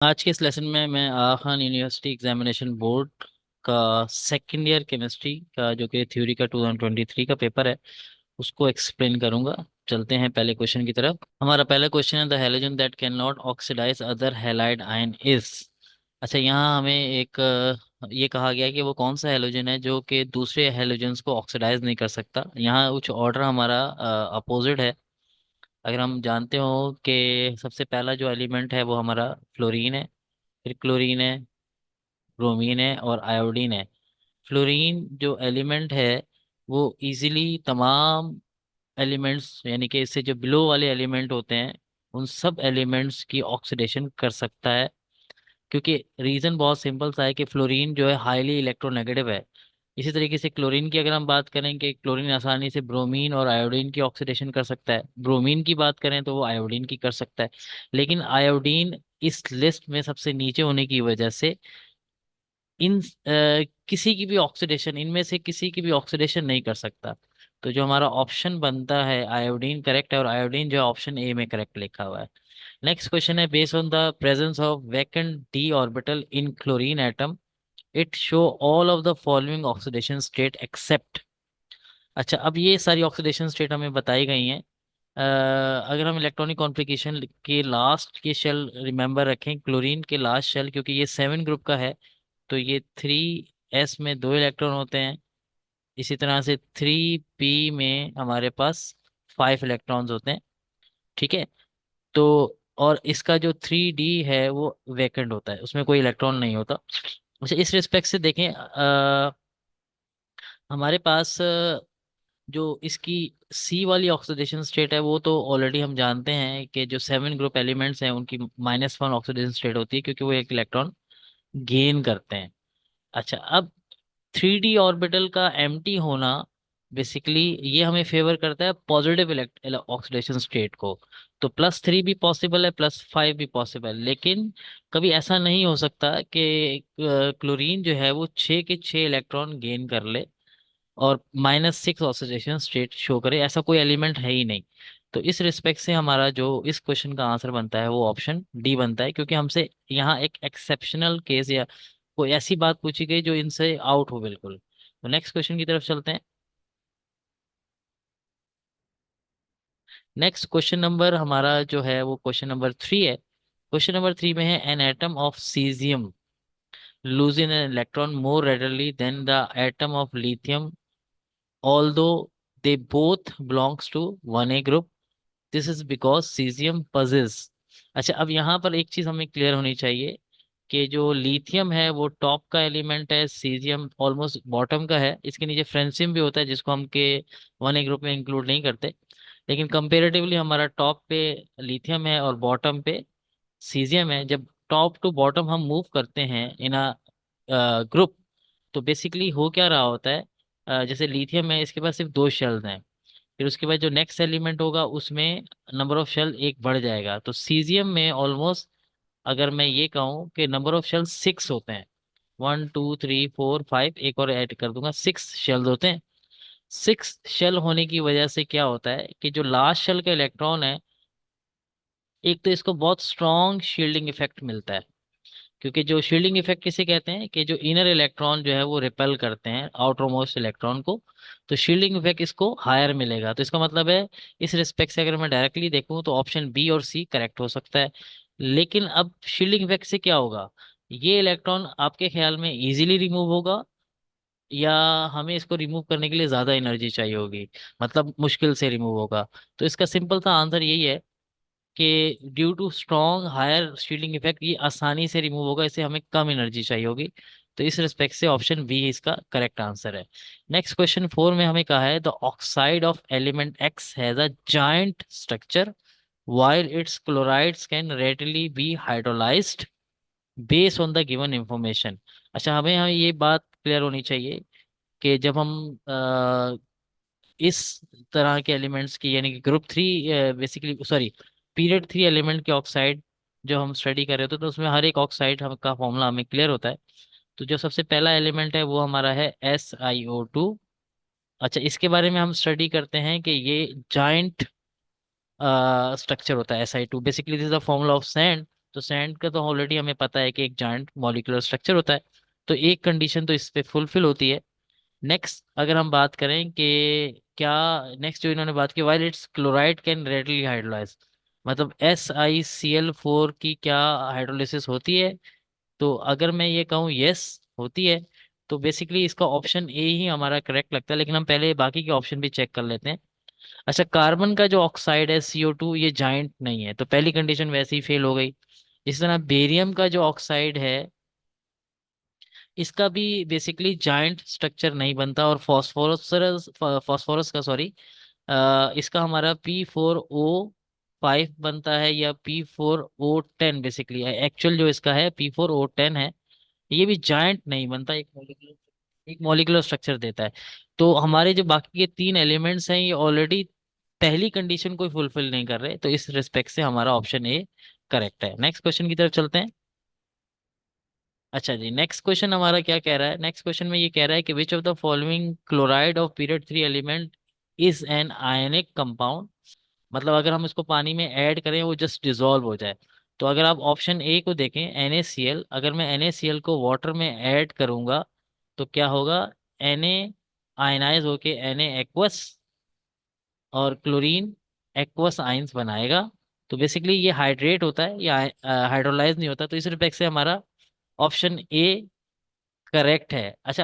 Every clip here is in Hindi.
आज के इस लेसन में मैं आगा खान यूनिवर्सिटी एग्जामिनेशन बोर्ड का सेकेंड ईयर केमिस्ट्री का जो कि थ्योरी का 2023 का पेपर है उसको एक्सप्लेन करूंगा। चलते हैं पहले क्वेश्चन की तरफ। हमारा पहला क्वेश्चन है, the halogen that can not oxidise other halide ion is. अच्छा, यहाँ हमें एक ये कहा गया है कि वो कौन सा हैलोजन है जो कि दूसरे हैलोजन्स को ऑक्सीडाइज नहीं कर सकता। यहाँ कुछ ऑर्डर हमारा अपोजिट है। अगर हम जानते हो कि सबसे पहला जो एलिमेंट है वो हमारा फ्लोरीन है, फिर क्लोरीन है, ब्रोमीन है और आयोडीन है। फ्लोरीन जो एलिमेंट है वो इजीली तमाम एलिमेंट्स यानी कि इससे जो बिलो वाले एलिमेंट होते हैं उन सब एलिमेंट्स की ऑक्सीडेशन कर सकता है। क्योंकि रीज़न बहुत सिंपल सा है कि फ्लोरीन जो है हाईली इलेक्ट्रोनेगेटिव है। इसी तरीके से क्लोरीन की अगर हम बात करें कि क्लोरीन आसानी से ब्रोमीन और आयोडीन की ऑक्सीडेशन कर सकता है, ब्रोमीन की बात करें तो वो आयोडीन की कर सकता है। लेकिन आयोडीन इस लिस्ट में सबसे नीचे होने की वजह से किसी की भी ऑक्सीडेशन, इनमें से किसी की भी ऑक्सीडेशन नहीं कर सकता। तो जो हमारा ऑप्शन बनता है आयोडीन करेक्ट है, और आयोडीन जो है ऑप्शन ए में करेक्ट लिखा हुआ है। नेक्स्ट क्वेश्चन है, based on the presence of vacant d orbital in chlorine atom it show all of the following oxidation state except. अच्छा, अब ये सारी ऑक्सीडेशन स्टेट हमें बताई गई हैं। अगर हम इलेक्ट्रॉनिक कॉन्फ़िगरेशन के लास्ट के शेल रिमेंबर रखें, क्लोरीन के लास्ट शेल क्योंकि ये 7 ग्रुप का है, तो ये 3s में 2 इलेक्ट्रॉन होते हैं। इसी तरह से 3p में हमारे पास 5 इलेक्ट्रॉन्स होते हैं। ठीक है। तो और इसका जो 3d है वो वैकेंट होता है, उसमें कोई इलेक्ट्रॉन नहीं होता। अच्छा, इस रिस्पेक्ट से देखें, हमारे पास जो इसकी सी वाली ऑक्सीडेशन स्टेट है वो तो ऑलरेडी हम जानते हैं कि जो 7 ग्रुप एलिमेंट्स हैं उनकी -1 ऑक्सीडेशन स्टेट होती है क्योंकि वो एक इलेक्ट्रॉन गेन करते हैं। अच्छा, अब 3d ऑर्बिटल का एम्प्टी होना बेसिकली ये हमें फेवर करता है पॉजिटिव ऑक्सीडेशन स्टेट को। तो +3 भी पॉसिबल है, +5 भी पॉसिबल, लेकिन कभी ऐसा नहीं हो सकता कि क्लोरीन जो है वो 6 के 6 इलेक्ट्रॉन गेन कर ले और -6 ऑक्सीडेशन स्टेट शो करे। ऐसा कोई एलिमेंट है ही नहीं। तो इस रिस्पेक्ट से हमारा जो इस क्वेश्चन का आंसर बनता है वो ऑप्शन डी बनता है, क्योंकि हमसे यहाँ एक एक्सेप्शनल केस या कोई ऐसी बात पूछी गई जो इनसे आउट हो बिल्कुल। तो नेक्स्ट क्वेश्चन की तरफ चलते हैं। नेक्स्ट क्वेश्चन नंबर हमारा जो है वो क्वेश्चन नंबर 3 है। क्वेश्चन नंबर 3 में है, an atom of caesium lose in an electron more readily than the atom of lithium although they both belongs to 1a group, this is because cesium possess। अच्छा, अब यहाँ पर एक चीज हमें क्लियर होनी चाहिए कि जो लिथियम है वो टॉप का एलिमेंट है, सीजियम ऑलमोस्ट बॉटम का है। इसके नीचे फ्रेंसियम भी होता है जिसको हम के 1a ग्रुप में इंक्लूड नहीं करते। लेकिन कंपेरेटिवली हमारा टॉप पे लिथियम है और बॉटम पे सीजियम है। जब टॉप टू बॉटम हम मूव करते हैं इन अ ग्रुप, तो बेसिकली हो क्या रहा होता है, जैसे लिथियम है इसके पास सिर्फ 2 शेल्स हैं, फिर उसके बाद जो नेक्स्ट एलिमेंट होगा उसमें नंबर ऑफ शेल एक बढ़ जाएगा। तो सीजियम में ऑलमोस्ट अगर मैं ये कहूँ कि नंबर ऑफ शेल 6 होते हैं, 1 2 3 4 5, एक और ऐड कर दूंगा, 6 शेल्स होते हैं। 6 शेल होने की वजह से क्या होता है कि जो लास्ट शेल का इलेक्ट्रॉन है, एक तो इसको बहुत स्ट्रॉन्ग शील्डिंग इफेक्ट मिलता है। क्योंकि जो शील्डिंग इफेक्ट किसे कहते हैं कि जो इनर इलेक्ट्रॉन जो है वो रिपेल करते हैं आउटर मोस्ट इलेक्ट्रॉन को, तो शील्डिंग इफेक्ट इसको हायर मिलेगा। तो इसका मतलब है इस रिस्पेक्ट से अगर मैं डायरेक्टली देखूं तो ऑप्शन बी और सी करेक्ट हो सकता है। लेकिन अब शील्डिंग इफेक्ट से क्या होगा, ये इलेक्ट्रॉन आपके ख्याल में इजीली रिमूव होगा या हमें इसको रिमूव करने के लिए ज्यादा एनर्जी चाहिए होगी, मतलब मुश्किल से रिमूव होगा। तो इसका सिंपल सा आंसर यही है कि due to strong higher shielding effect ये आसानी से रिमूव होगा, इसे हमें कम एनर्जी चाहिए होगी। तो इस रिस्पेक्ट से ऑप्शन बी इसका करेक्ट आंसर है। नेक्स्ट क्वेश्चन 4 में हमें कहा है, the oxide of element x has a giant structure while its chlorides can readily be hydrolyzed based on the given information। अच्छा, हमें यहाँ ये बात क्लियर होनी चाहिए कि जब हम इस तरह के एलिमेंट्स की यानी कि group 3 basically sorry period 3 element के ऑक्साइड जो हम स्टडी कर रहे होते हैं तो उसमें हर एक ऑक्साइड हम का फॉर्मूला हमें क्लियर होता है। तो जो सबसे पहला एलिमेंट है वो हमारा है SiO2। अच्छा, इसके बारे में हम स्टडी करते हैं कि ये जाइंट स्ट्रक्चर होता है SI2, basically this is the formula of sand. तो सैंड का तो ऑलरेडी हमें पता है कि एक जायंट मॉलिक्यूलर स्ट्रक्चर होता है, तो एक कंडीशन तो इस पे फुलफिल होती है। नेक्स्ट अगर हम बात करें कि क्या, नेक्स्ट जो इन्होंने बात की, while its chloride can readily hydrolyse, मतलब SiCl4 की क्या हाइड्रोलिसिस होती है? तो अगर मैं ये कहूँ यस होती है, तो बेसिकली इसका ऑप्शन ए ही हमारा करेक्ट लगता है, लेकिन हम पहले बाकी के ऑप्शन भी चेक कर लेते हैं। अच्छा, कार्बन का जो ऑक्साइड है CO2, ये जाइंट नहीं है, तो पहली कंडीशन वैसे ही फेल हो गई। इस तरह बेरियम का जो ऑक्साइड है, इसका भी बेसिकली जाइंट स्ट्रक्चर नहीं बनता, और फॉस्फोरस फॉस्फोरस का सॉरी, इसका हमारा P4O5 बनता है, या P4O10, बेसिकली एक्चुअल जो इसका है P4O10 है। ये भी जायंट नहीं बनता, एक मॉलिक्यूलर स्ट्रक्चर देता है। तो हमारे जो बाकी के तीन एलिमेंट्स हैं, ये ऑलरेडी पहली कंडीशन को फुलफिल नहीं कर रहे, तो इस रिस्पेक्ट से हमारा ऑप्शन ए करेक्ट है। नेक्स्ट क्वेश्चन की तरफ चलते हैं। अच्छा जी, नेक्स्ट क्वेश्चन हमारा क्या कह रहा है? नेक्स्ट क्वेश्चन में ये कह रहा है कि विच of the following chloride of period 3 element is an ionic compound, मतलब अगर हम इसको पानी में ऐड करें वो जस्ट डिजोल्व हो जाए। तो अगर आप ऑप्शन ए को देखें NaCl, अगर मैं NaCl को वाटर में ऐड करूंगा तो क्या होगा? Na आयनाइज होके Na एक्वस, और क्लोरीन एक्वस आइंस बनाएगा। तो बेसिकली ये हाइड्रेट होता है, ये हाइड्रोलाइज नहीं होता, तो इस रिस्पेक्ट से हमारा ऑप्शन ए करेक्ट है। अच्छा,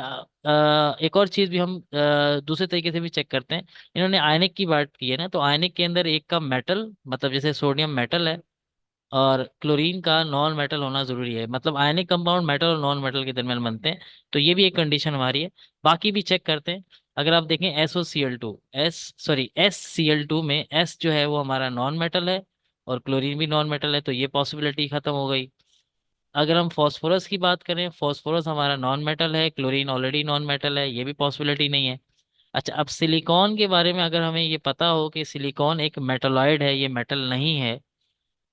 एक और चीज भी हम दूसरे तरीके से भी चेक करते हैं। इन्होंने आयनिक की बात की है ना, तो आयनिक के अंदर एक का मेटल, मतलब जैसे सोडियम मेटल है, और क्लोरीन का नॉन मेटल होना जरूरी है, मतलब आयनिक कंपाउंड मेटल और नॉन मेटल के दरमियान बनते हैं। तो ये भी एक कंडीशन हमारी है। बाकी भी चेक करते हैं। अगर आप देखें SOCl2, SCl2 में S जो है वो हमारा नॉन मेटल है, और क्लोरीन भी नॉन मेटल है, तो ये पॉसिबिलिटी खत्म हो गई। अगर हम फॉस्फोरस की बात करें, फॉस्फोरस हमारा नॉन मेटल है, क्लोरीन ऑलरेडी नॉन मेटल है, ये भी पॉसिबिलिटी नहीं है। अच्छा, अब सिलिकॉन के बारे में अगर हमें ये पता हो कि सिलिकॉन एक मेटलॉइड है, ये मेटल नहीं है,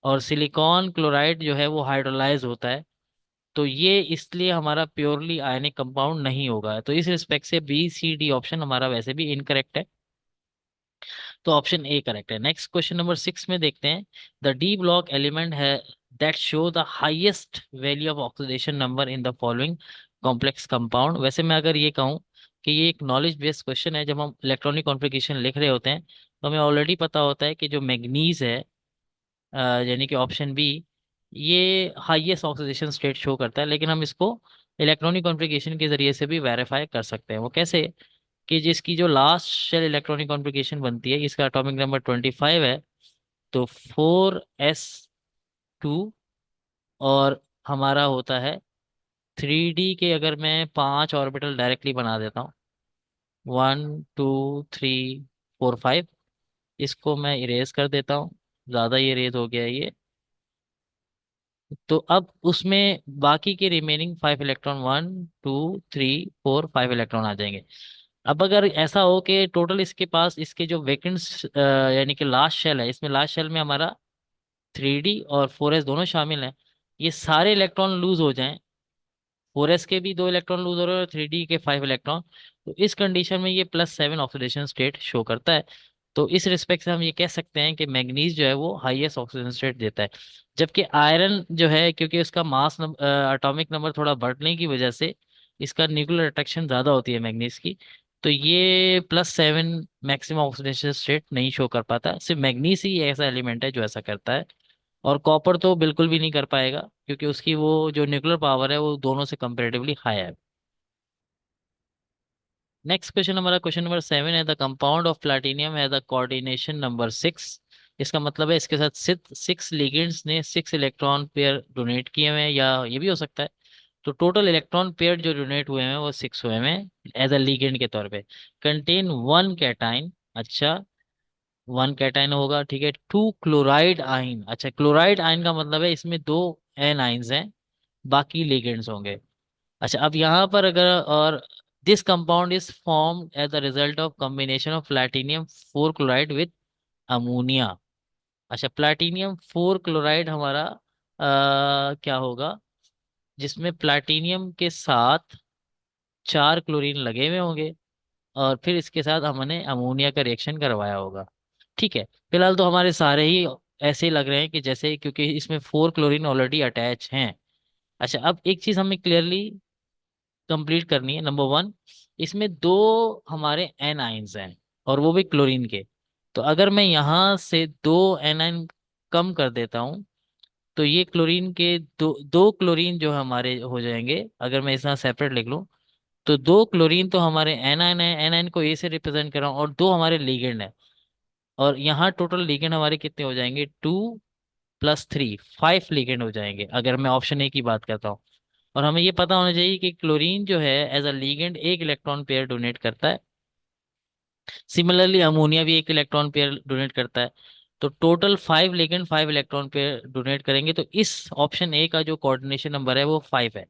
और सिलिकॉन क्लोराइड जो है वो हाइड्रोलाइज होता है, तो ये इसलिए हमारा प्योरली आयनिक कंपाउंड नहीं होगा। तो इस रिस्पेक्ट से BCD ऑप्शन हमारा वैसे भी इनकरेक्ट है, तो ऑप्शन ए करेक्ट है। नेक्स्ट क्वेश्चन नंबर 6 में देखते हैं। द डी ब्लॉक एलिमेंट है that show the highest value of oxidation number in the following complex compound. वैसे मैं अगर ये कहूँ कि ये एक नॉलेज बेस्ड क्वेश्चन है, जब हम इलेक्ट्रॉनिक कॉन्फ़िगरेशन लिख रहे होते हैं तो हमें ऑलरेडी पता होता है कि जो मैग्नीज है, यानी कि ऑप्शन बी, ये हाईएस्ट ऑक्सीडेशन स्टेट शो करता है, लेकिन हम इसको इलेक्ट्रॉनिक कॉन्फ़िगरेशन के जरिए से भी वेरीफाई कर सकते हैं। वो कैसे? कि जिसकी जो लास्ट शेल इलेक्ट्रॉनिक कॉन्फ़िगरेशन बनती है, इसका एटॉमिक नंबर 25 है, तो 4s2, और हमारा होता है 3D के, अगर मैं 5 ऑर्बिटल डायरेक्टली बना देता हूँ, 1 2 3 4 5, इसको मैं इरेज कर देता हूँ, ज़्यादा ही इरेज हो गया है ये। तो अब उसमें बाकी के रिमेनिंग 5 इलेक्ट्रॉन, 1 2 3 4 5 इलेक्ट्रॉन आ जाएंगे। अब अगर ऐसा हो कि टोटल इसके पास, इसके जो वेकेंट्स यानी कि लास्ट शेल है, इसमें लास्ट शेल में हमारा 3D और 4s दोनों शामिल हैं, ये सारे इलेक्ट्रॉन लूज हो जाएं, 4s के भी 2 इलेक्ट्रॉन लूज हो रहे हैं और 3D के 5 इलेक्ट्रॉन, तो इस कंडीशन में ये +7 ऑक्सीडेशन स्टेट शो करता है। तो इस रिस्पेक्ट से हम ये कह सकते हैं कि मैग्नीज जो है वो हाईएस्ट ऑक्सीजन स्टेट देता है। जबकि आयरन जो है, क्योंकि उसका मास एटॉमिक नंबर थोड़ा बढ़ने की वजह से इसका न्यूक्लियर अट्रैक्शन ज़्यादा होती है मैग्नीज की, तो ये +7 मैक्सिमम ऑक्सीडेशन स्टेट नहीं शो कर पाता। सिर्फ मैग्नीज ही ऐसा एलिमेंट है जो ऐसा करता है, और कॉपर तो बिल्कुल भी नहीं कर पाएगा, क्योंकि उसकी वो जो न्यूक्लियर पावर है वो दोनों से कंपेरेटिवली हाई है। नेक्स्ट क्वेश्चन हमारा क्वेश्चन नंबर 7 है। द कंपाउंड ऑफ प्लैटिनियम है द कोऑर्डिनेशन नंबर 6। इसका मतलब है इसके साथ 6 लिगेंड्स ने 6 इलेक्ट्रॉन पेयर डोनेट किए हुए हैं, या ये भी हो सकता है। तो टोटल इलेक्ट्रॉन पेयर जो डोनेट हुए हैं वो 6 हुए हैं एज अ लिगेंड के तौर पे। कंटेन 1 कैटाइन, अच्छा 1 कैटाइन होगा, ठीक है। 2 क्लोराइड आइन, अच्छा क्लोराइड आइन का मतलब है इसमें 2 एनाइंस हैं, बाकी लिगेंड्स होंगे। अच्छा, अब यहाँ पर अगर, और this compound is form as the result of combination of platinum 4 chloride with ammonia. अच्छा, प्लैटिनियम 4 क्लोराइड हमारा क्या होगा? जिसमें प्लैटिनियम के साथ 4 क्लोरीन लगे हुए होंगे, और फिर इसके साथ हमने अमोनिया का रिएक्शन करवाया होगा। ठीक है, फिलहाल तो हमारे सारे ही ऐसे लग रहे हैं कि जैसे, क्योंकि इसमें 4 क्लोरीन ऑलरेडी अटैच हैं। अच्छा, अब एक चीज हमें क्लियरली कंप्लीट करनी है। नंबर वन, इसमें दो हमारे एनाइंस हैं और वो भी क्लोरीन के। तो अगर मैं यहाँ से दो एनाइन कम कर देता हूँ, तो ये क्लोरीन के दो दो क्लोरीन जो हमारे हो जाएंगे। अगर मैं इसका सेपरेट लिख लूँ, तो दो क्लोरीन तो हमारे एनाइन है, एनाइन को ए से रिप्रेजेंट कर रहा हूँ, और दो हमारे लिगेंड है। और यहाँ टोटल लिगेंड हमारे कितने हो जाएंगे, 2 + 3, 5 लिगेंड हो जाएंगे, अगर मैं ऑप्शन ए की बात करता हूँ। और हमें ये पता होना चाहिए कि क्लोरीन जो है एज अ लिगेंड एक इलेक्ट्रॉन पेयर डोनेट करता है। सिमिलरली अमोनिया भी एक इलेक्ट्रॉन पेयर डोनेट करता है। तो total 5 ligand 5 electron pair donate करेंगे, तो इस ऑप्शन ए का जो कोऑर्डिनेशन नंबर है वो 5 है।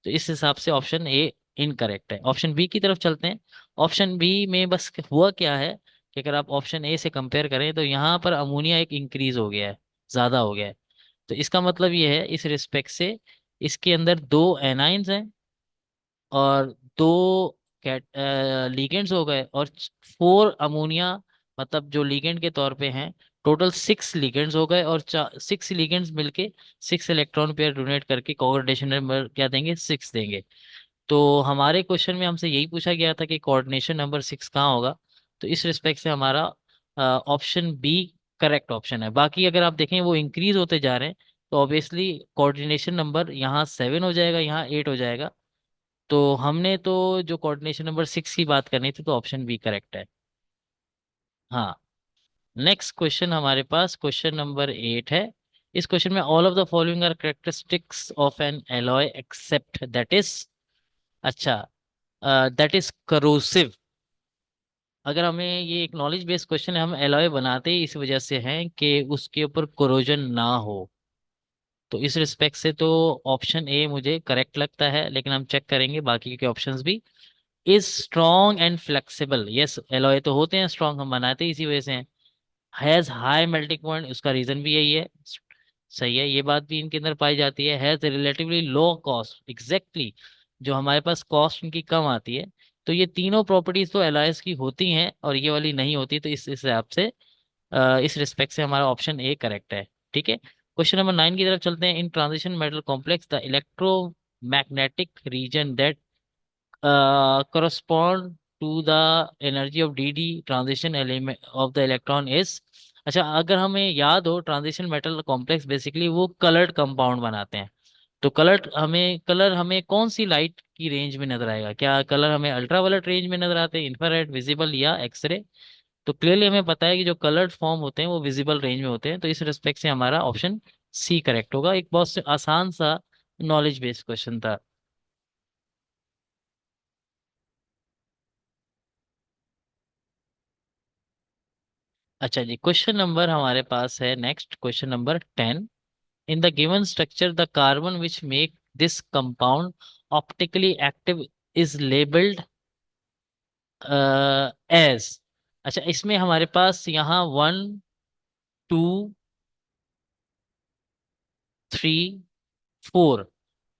तो इस हिसाब से ऑप्शन ए इनकरेक्ट है। ऑप्शन बी की तरफ चलते हैं। ऑप्शन बी में बस हुआ क्या है कि अगर आप ऑप्शन ए से कंपेयर करें, तो यहाँ पर अमोनिया एक इंक्रीज हो गया है, ज्यादा हो गया है। तो इसका मतलब ये है इस रिस्पेक्ट से, इसके अंदर दो एनाइंस हैं और दो कैट लिगेंड्स हो गए, और 4 अमोनिया, मतलब जो लिगेंड के तौर पे हैं। टोटल 6 लिगेंड्स हो गए, और 6 लिगेंड्स मिलके 6 इलेक्ट्रॉन पेयर डोनेट करके कोऑर्डिनेशन नंबर क्या देंगे, 6 देंगे। तो हमारे क्वेश्चन में हमसे यही पूछा गया था कि कोऑर्डिनेशन नंबर 6 कहाँ होगा। तो इस रिस्पेक्ट से हमारा ऑप्शन बी करेक्ट ऑप्शन है। बाकी अगर आप देखें वो इंक्रीज होते जा रहे हैं, तो ऑब्वियसली कोऑर्डिनेशन नंबर यहाँ 7 हो जाएगा, यहाँ 8 हो जाएगा। तो हमने तो जो कोऑर्डिनेशन नंबर 6 की बात करनी थी, तो ऑप्शन बी करेक्ट है। हाँ। नेक्स्ट क्वेश्चन हमारे पास क्वेश्चन नंबर 8 है। इस क्वेश्चन में all of the following are characteristics of an alloy except that is, अच्छा, दैट इज करोसिव। अगर हमें ये एक नॉलेज बेस्ड क्वेश्चन है, हम एलॉय बनाते ही इस वजह से हैं कि उसके ऊपर कोरोजन ना हो। तो इस रिस्पेक्ट से तो ऑप्शन ए मुझे करेक्ट लगता है, लेकिन हम चेक करेंगे बाकी के ऑप्शंस भी। Is strong and flexible, yes, alloy तो होते हैं स्ट्रॉन्ग, हम बनाते ही इसी वजह से हैं। हैज हाई मेल्टिंग पॉइंट, उसका रीजन भी यही है। सही है, ये बात भी इनके अंदर पाई जाती है। Has relatively low cost, exactly, जो हमारे पास कॉस्ट इनकी कम आती है। तो ये तीनों प्रॉपर्टीज तो एलॉयज की होती हैं और ये वाली नहीं होती, तो इस हिसाब से इस रिस्पेक्ट से हमारा ऑप्शन ए करेक्ट है। ठीक है, क्वेश्चन नंबर 9 की तरफ चलते हैं। In transition metal complex the electromagnetic region that correspond to the energy of dd transition element of the electron is, अच्छा, अगर हमें याद हो ट्रांजिशन मेटल कॉम्प्लेक्स बेसिकली वो कलर्ड कंपाउंड बनाते हैं। तो कलर हमें कौन सी लाइट की रेंज में नजर आएगा, क्या कलर हमें अल्ट्रावायलेट रेंज में नजर आते हैं, इंफ्रारेड, विजिबल या एक्सरे। तो क्लियरली हमें पता है कि जो कलर्ड फॉर्म होते हैं वो विजिबल रेंज में होते हैं। तो इस रिस्पेक्ट से हमारा ऑप्शन सी करेक्ट होगा। एक बहुत से आसान सा नॉलेज बेस्ड क्वेश्चन था। अच्छा जी, क्वेश्चन नंबर हमारे पास है next, question number 10। In the given structure the carbon which make this compound optically active is labelled as, अच्छा, इसमें हमारे पास यहाँ 1, 2, 3, 4,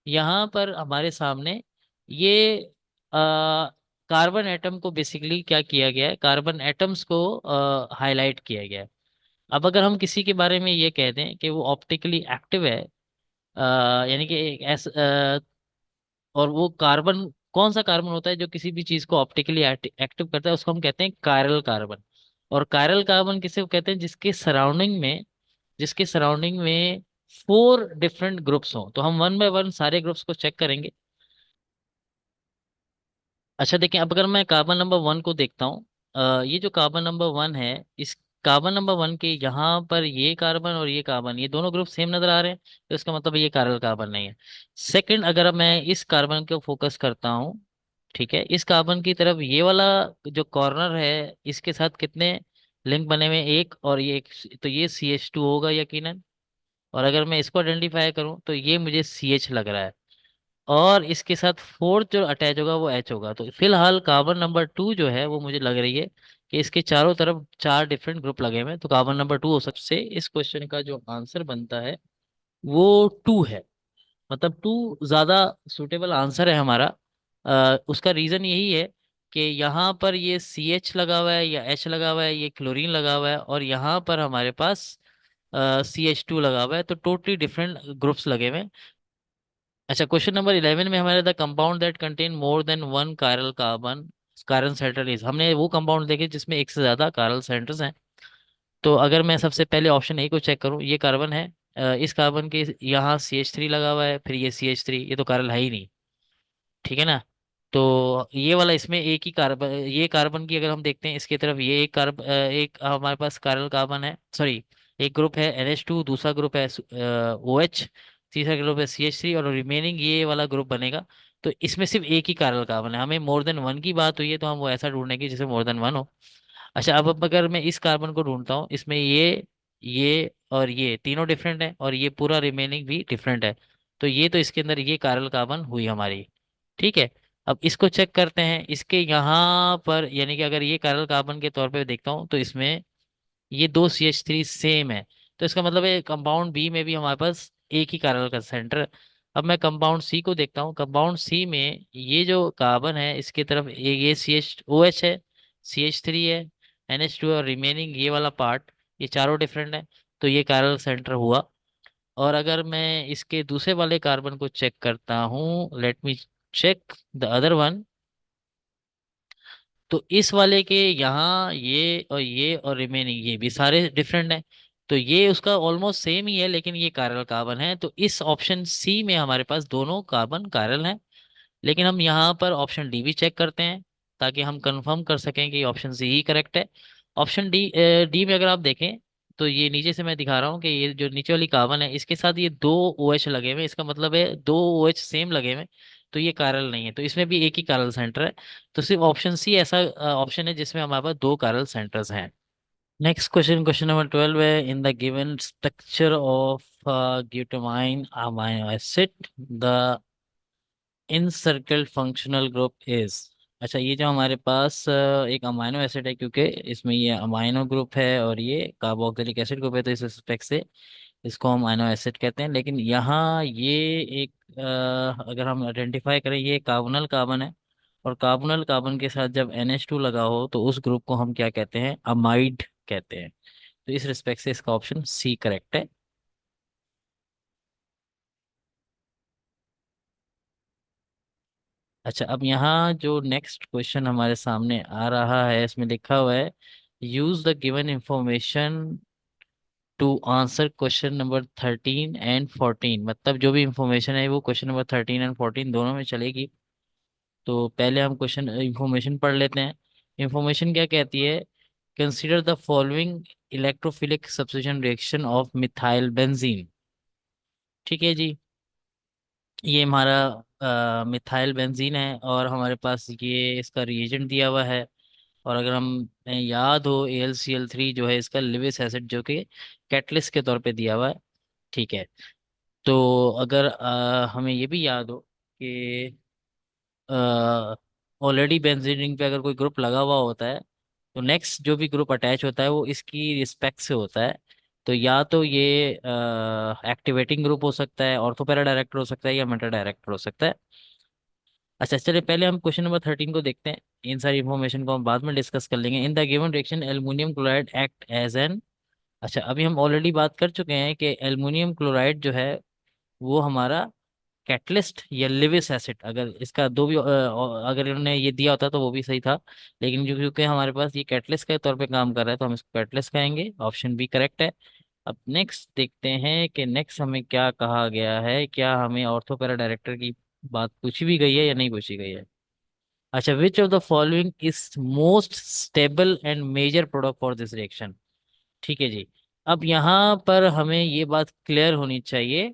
यहाँ पर हमारे सामने ये कार्बन एटम को बेसिकली क्या किया गया है, कार्बन एटम्स को हाईलाइट किया गया है। अब अगर हम किसी के बारे में ये कह दें कि वो ऑप्टिकली एक्टिव है, यानी कि एक और वो कार्बन, कौन सा कार्बन होता है जो किसी भी चीज को ऑप्टिकली एक्टिव करता है, उसको हम कहते हैं कायरल कार्बन। और कायरल कार्बन किसे कहते हैं, जिसके सराउंडिंग में 4 डिफरेंट ग्रुप्स हों। तो हम वन बाय वन सारे ग्रुप्स को चेक करेंगे। अच्छा, देखिए, अब अगर मैं कार्बन नंबर 1 को देखता हूँ, ये जो कार्बन नंबर 1 है, इस कार्बन नंबर 1 के यहाँ पर ये कार्बन और ये कार्बन, ये दोनों ग्रुप सेम नजर आ रहे हैं। तो इसका मतलब ये कार्बन कार्बन नहीं है। सेकंड, अगर अब मैं इस कार्बन को फोकस करता हूँ, ठीक है, इस कार्बन की तरफ, ये वाला जो कॉर्नर है, इसके साथ कितने लिंक बने हुए हैं, एक, और ये एक, तो ये CH2 होगा यकीनन। और अगर मैं इसको आइडेंटिफाई करूँ, तो ये मुझे CH लग रहा है। और इसके साथ फोर्थ जो अटैच होगा वो H होगा। तो फिलहाल कार्बन नंबर 2 जो है वो मुझे लग रही है कि इसके चारों तरफ 4 डिफरेंट ग्रुप लगे हुए हैं, तो कार्बन नंबर 2 हो सबसे, इस क्वेश्चन का जो आंसर बनता है वो 2 है। मतलब 2 ज्यादा सुटेबल आंसर है हमारा। उसका रीजन यही है कि यहाँ पर ये CH लगा हुआ है या H लगा हुआ है, ये क्लोरीन लगा हुआ है, और यहाँ पर हमारे पास CH2 लगा हुआ है, तो टोटली डिफरेंट ग्रुप्स लगे हुए हैं। अच्छा, क्वेश्चन नंबर 11 में हमारे the compound that contain more than one chiral carbon carbon centre is, हमने वो कंपाउंड देखे जिसमें एक से ज्यादा कार्बन सेंटर्स हैं। तो अगर मैं सबसे पहले ऑप्शन ए को चेक करूं, ये कार्बन है। इस कार्बन के यहाँ CH3 लगा हुआ है, फिर ये CH3, ये तो कार्बन है ही नहीं। ठीक है ना। तो ये वाला इसमें एक ही कार्बन, ये कार्बन की अगर हम देखते हैं इसकी तरफ, ये एक एक हमारे पास कार्बन कार्बन है, सॉरी, एक ग्रुप है NH2, दूसरा ग्रुप है OH, तीसरा ग्रुप है CH3, और रिमेनिंग ये वाला ग्रुप बनेगा। तो इसमें सिर्फ एक ही कार्बन कार्बन है, हमें मोर देन वन की बात हुई है तो हम वो ऐसा ढूंढेंगे जिसमें मोर देन वन हो। अच्छा, अब अगर मैं इस कार्बन को ढूंढता हूँ, इसमें ये और ये तीनों डिफरेंट है, और ये पूरा रिमेनिंग भी डिफरेंट है। तो ये तो इसके अंदर ये कार्बन कार्बन हुई हमारी। ठीक है। अब इसको चेक करते हैं इसके यहाँ पर, यानी कि अगर ये कार्बन कार्बन के तौर पे देखता हूँ तो इसमें ये दो CH3 सेम है। तो इसका मतलब है कंपाउंड बी में भी हमारे पास एक ही कार्बन का सेंटर। अब मैं कंपाउंड सी को देखता हूँ, कंपाउंड सी में ये जो कार्बन है इसके तरफ ये CH OH है, CH3 है, NH2 है, और रिमेनिंग ये वाला पार्ट, ये चारों डिफरेंट है। तो ये कार्बन सेंटर हुआ। और अगर मैं इसके दूसरे वाले कार्बन को चेक करता हूँ, let me check the other one, तो इस वाले के यहाँ ये और रिमेनिंग ये भी सारे डिफरेंट हैं। तो ये उसका ऑलमोस्ट सेम ही है, लेकिन ये कायरल कार्बन है, तो इस ऑप्शन सी में हमारे पास दोनों कार्बन कायरल हैं। लेकिन हम यहाँ पर ऑप्शन डी भी चेक करते हैं ताकि हम कंफर्म कर सकें कि ऑप्शन सी ही करेक्ट है। ऑप्शन डी, डी में अगर आप देखें तो ये नीचे से मैं दिखा रहा हूँ कि ये जो नीचे वाली कार्बन है इसके साथ ये दो OH लगे हुए हैं, इसका मतलब है दो OH सेम लगे हुए हैं। तो ये कार्बन नहीं है, तो इसमें भी एक ही कार्बन सेंटर है। तो सिर्फ ऑप्शन सी ऐसा ऑप्शन है जिसमें हमारे पास दो कार्बन सेंटर्स हैं। नेक्स्ट क्वेश्चन, क्वेश्चन नंबर 12 है, in the given structure of glutamine amino acid the encircled functional group is. अच्छा, ये जो हमारे पास एक अमाइनो एसिड है, क्योंकि इसमें ये अमाइनो ग्रुप है और ये कार्बोक्सिलिक एसिड ग्रुप है, तो इस रिस्पेक्ट से इसको हम अमाइनो एसिड कहते हैं। लेकिन यहाँ ये एक अगर हम आइडेंटिफाई करें, ये कार्बोनल कार्बन है, और कार्बोनल कार्बन के साथ जब NH2 लगा हो तो उस ग्रुप को हम क्या कहते हैं, अमाइड कहते हैं। तो इस रिस्पेक्ट से इसका ऑप्शन सी करेक्ट है। अच्छा, अब यहाँ जो नेक्स्ट क्वेश्चन हमारे सामने आ रहा है, इसमें लिखा हुआ है, use the given information to answer question number 13 and 14। मतलब जो भी इंफॉर्मेशन है वो क्वेश्चन नंबर 13 एंड 14 दोनों में चलेगी। तो पहले हम क्वेश्चन इंफॉर्मेशन पढ़ लेते हैं। इंफॉर्मेशन क्या कहती है, consider the following electrophilic substitution reaction of methyl benzene. ठीक है जी। ये हमारा मिथाइल बेंजीन है, और हमारे पास ये इसका रिएजेंट दिया हुआ है। और अगर हम याद हो, AlCl3 जो है इसका लिविस एसिड जो कि कैटलिस्ट के तौर पे दिया हुआ है। ठीक है। तो अगर हमें ये भी याद हो कि ऑलरेडी बेंजीन रिंग पे अगर कोई ग्रुप लगा हुआ होता है, तो नेक्स्ट जो भी ग्रुप अटैच होता है वो इसकी रिस्पेक्ट से होता है। तो या तो ये एक्टिवेटिंग ग्रुप हो सकता है, ऑर्थोपैरा डायरेक्टर हो सकता है, या मेटा डायरेक्टर हो सकता है। अच्छा, चलिए पहले हम क्वेश्चन नंबर 13 को देखते हैं। इन सारी इन्फॉर्मेशन को हम बाद में डिस्कस कर लेंगे। In the given reaction aluminium chloride act as an. अच्छा, अभी हम ऑलरेडी बात कर चुके हैं कि एल्युमिनियम क्लोराइड जो है वो हमारा कैटलिस्ट या लिविस एसिड, अगर इसका दो भी अगर इन्होंने ये दिया होता तो वो भी सही था। लेकिन जो क्योंकि हमारे पास ये कैटलिस्ट के तौर पे काम कर रहा है तो हम इसको कैटलिस्ट कहेंगे, ऑप्शन बी करेक्ट है। अब नेक्स्ट देखते हैं कि नेक्स्ट हमें क्या कहा गया है, क्या हमें ऑर्थोपैरा डायरेक्टर की बात पूछी भी गई है या नहीं पूछी गई है। अच्छा, which of the following is most stable and major product for this reaction. ठीक है जी। अब यहाँ पर हमें ये बात क्लियर होनी चाहिए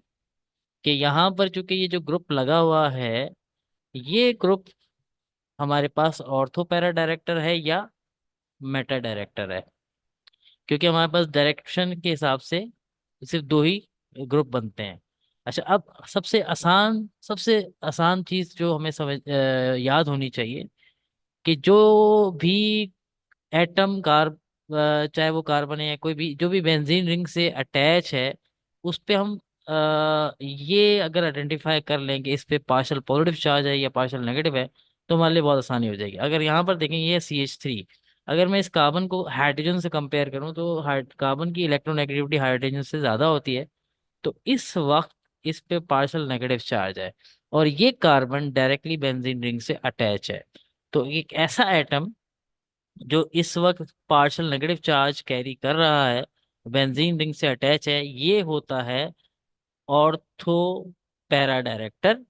कि यहाँ पर चूंकि ये जो ग्रुप लगा हुआ है, ये ग्रुप हमारे पास ऑर्थो पैरा डायरेक्टर है या मेटा डायरेक्टर है। क्योंकि हमारे पास डायरेक्शन के हिसाब से सिर्फ दो ही ग्रुप बनते हैं। अच्छा, अब सबसे आसान चीज जो हमें याद होनी चाहिए कि जो भी एटम चाहे वो कार्बन है या कोई भी जो भी बेंजीन रिंग से अटैच है, उस पे हम ये अगर आइडेंटिफाई कर लें कि इस पे पार्शियल पॉजिटिव चार्ज है या पार्शियल नेगेटिव है, तो हमारे लिए बहुत आसानी हो जाएगी। अगर यहाँ पर देखें ये CH3, अगर मैं इस कार्बन को हाइड्रोजन से कंपेयर करूं तो कार्बन की इलेक्ट्रोनेगेटिविटी हाइड्रोजन से ज़्यादा होती है। तो इस वक्त इस पे पार्शियल नेगेटिव चार्ज है, और ये कार्बन डायरेक्टली बेंजीन रिंग से अटैच है। तो एक ऐसा एटम जो इस वक्त पार्शियल नेगेटिव चार्ज कैरी कर रहा है, बेंजीन रिंग से अटैच है, ये होता है ऑर्थो पैरा डायरेक्टर।